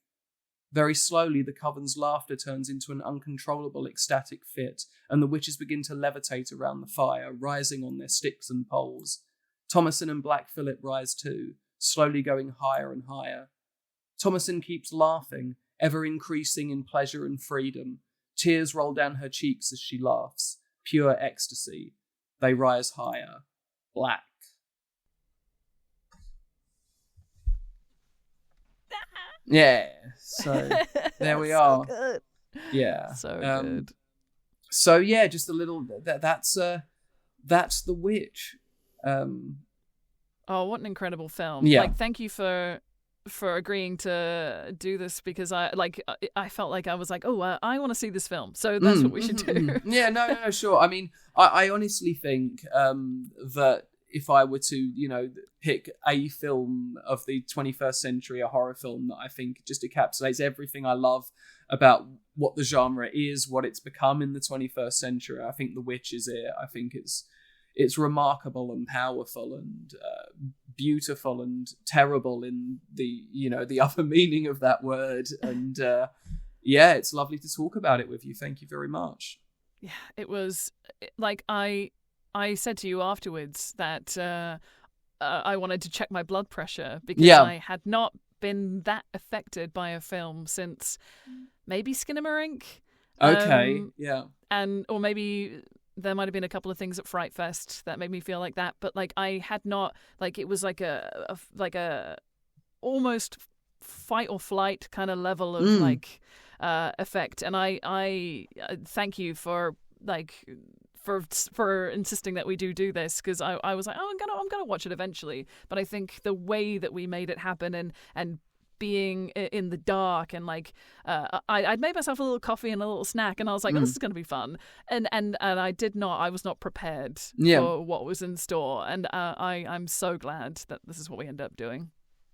Very slowly, the coven's laughter turns into an uncontrollable ecstatic fit, and the witches begin to levitate around the fire, rising on their sticks and poles. Thomasin and Black Phillip rise too, slowly going higher and higher. Thomasin keeps laughing, ever increasing in pleasure and freedom. Tears roll down her cheeks as she laughs. Pure ecstasy. They rise higher. Black. Yeah. So there we are. Good. Yeah. So good. So yeah, just a little. That's The Witch. Oh, what an incredible film. Yeah. Like, thank you for agreeing to do this, because I felt like I was like, I want to see this film, so that's what we should do. Yeah, no, sure. I mean, I honestly think that if I were to, pick a film of the 21st century, a horror film that I think just encapsulates everything I love about what the genre is, what it's become in the 21st century, I think The Witch is it. I think it's remarkable and powerful and beautiful and terrible in the other meaning of that word. And it's lovely to talk about it with you. Thank you very much. Yeah, it was like I said to you afterwards that I wanted to check my blood pressure, because I had not been that affected by a film since maybe Skinamarink. Okay, yeah. Or maybe there might have been a couple of things at Fright Fest that made me feel like that, but like I had not, like it was like a almost fight or flight kind of level of effect. And I thank you for insisting that we do this, because I was like, I'm gonna watch it eventually. But I think the way that we made it happen and being in the dark, and I'd made myself a little coffee and a little snack, and I was like, this is going to be fun, and I was not prepared for what was in store, and I'm so glad that this is what we end up doing.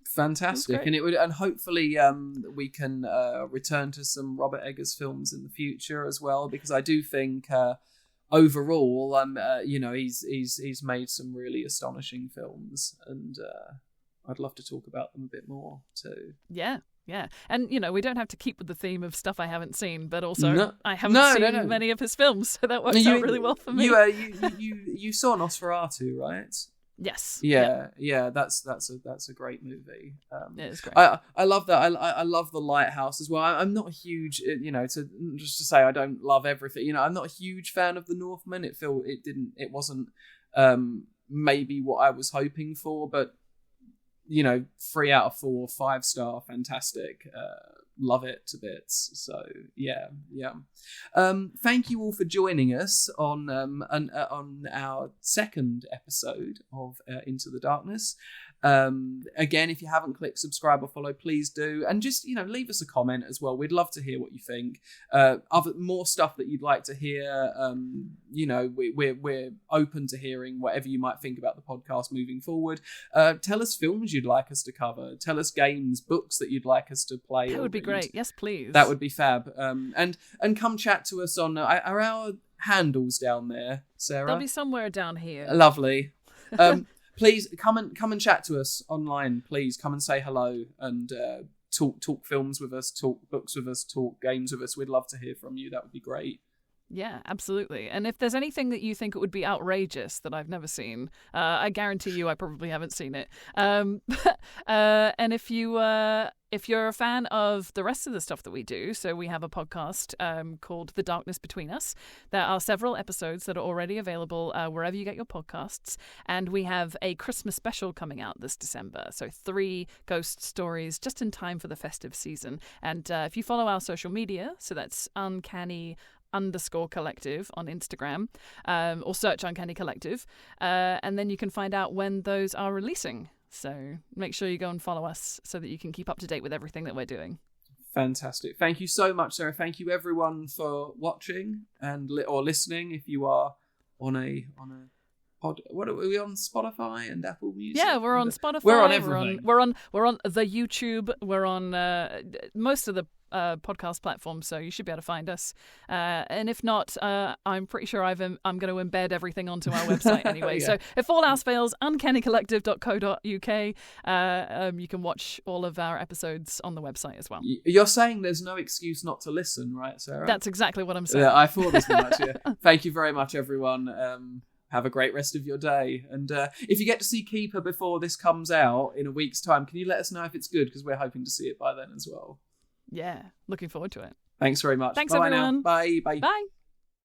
Fantastic. And hopefully we can return to some Robert Eggers films in the future as well, because I do think overall he's made some really astonishing films, and I'd love to talk about them a bit more too. Yeah. And, we don't have to keep with the theme of stuff I haven't seen, but also I haven't seen many of his films, so that works out really well for me. You saw Nosferatu, right? Yes. Yeah. That's a great movie. It is great. I love that. I love The Lighthouse as well. I'm not a huge, to say I don't love everything. I'm not a huge fan of The Northman. It wasn't maybe what I was hoping for, but 3 out of 4, 5-star, fantastic. Love it to bits. So yeah. Thank you all for joining us on our second episode of Into the Darkness. Again, if you haven't clicked subscribe or follow, please do, and just leave us a comment as well. We'd love to hear what you think. More stuff that you'd like to hear. We're open to hearing whatever you might think about the podcast moving forward. Tell us films you'd like us to cover. Tell us games, books that you'd like us to play. That would be great. Yes, please. That would be fab. And come chat to us on our handles down there, Sarah. They'll be somewhere down here. Lovely. Please come and chat to us online. Please come and say hello and talk films with us, talk books with us, talk games with us. We'd love to hear from you. That would be great. Yeah, absolutely. And if there's anything that you think it would be outrageous that I've never seen, I guarantee you I probably haven't seen it. And if you're a fan of the rest of the stuff that we do, so we have a podcast called The Darkness Between Us. There are several episodes that are already available wherever you get your podcasts. And we have a Christmas special coming out this December. So 3 ghost stories just in time for the festive season. And if you follow our social media, so that's Uncanny_collective on Instagram, or search Uncanny Collective, and then you can find out when those are releasing. So make sure you go and follow us so that you can keep up to date with everything that we're doing. Fantastic. Thank you so much, Sarah. Thank you everyone for watching or listening. If you are on a pod, what are we on? Spotify and Apple Music? Yeah, we're on Spotify. We're on everything. We're on the YouTube. We're on most of the podcast platforms, so you should be able to find us. And if not, I'm pretty sure I'm going to embed everything onto our website anyway. Yeah. So if all else fails, uncannycollective.co.uk. You can watch all of our episodes on the website as well. You're saying there's no excuse not to listen, right, Sarah? That's exactly what I'm saying. Yeah, I thought as much. Yeah. Thank you very much, everyone. Have a great rest of your day. And if you get to see Keeper before this comes out in a week's time, can you let us know if it's good? Because we're hoping to see it by then as well. Yeah, looking forward to it. Thanks very much. Thanks, everyone. Now. Bye. Bye. Bye.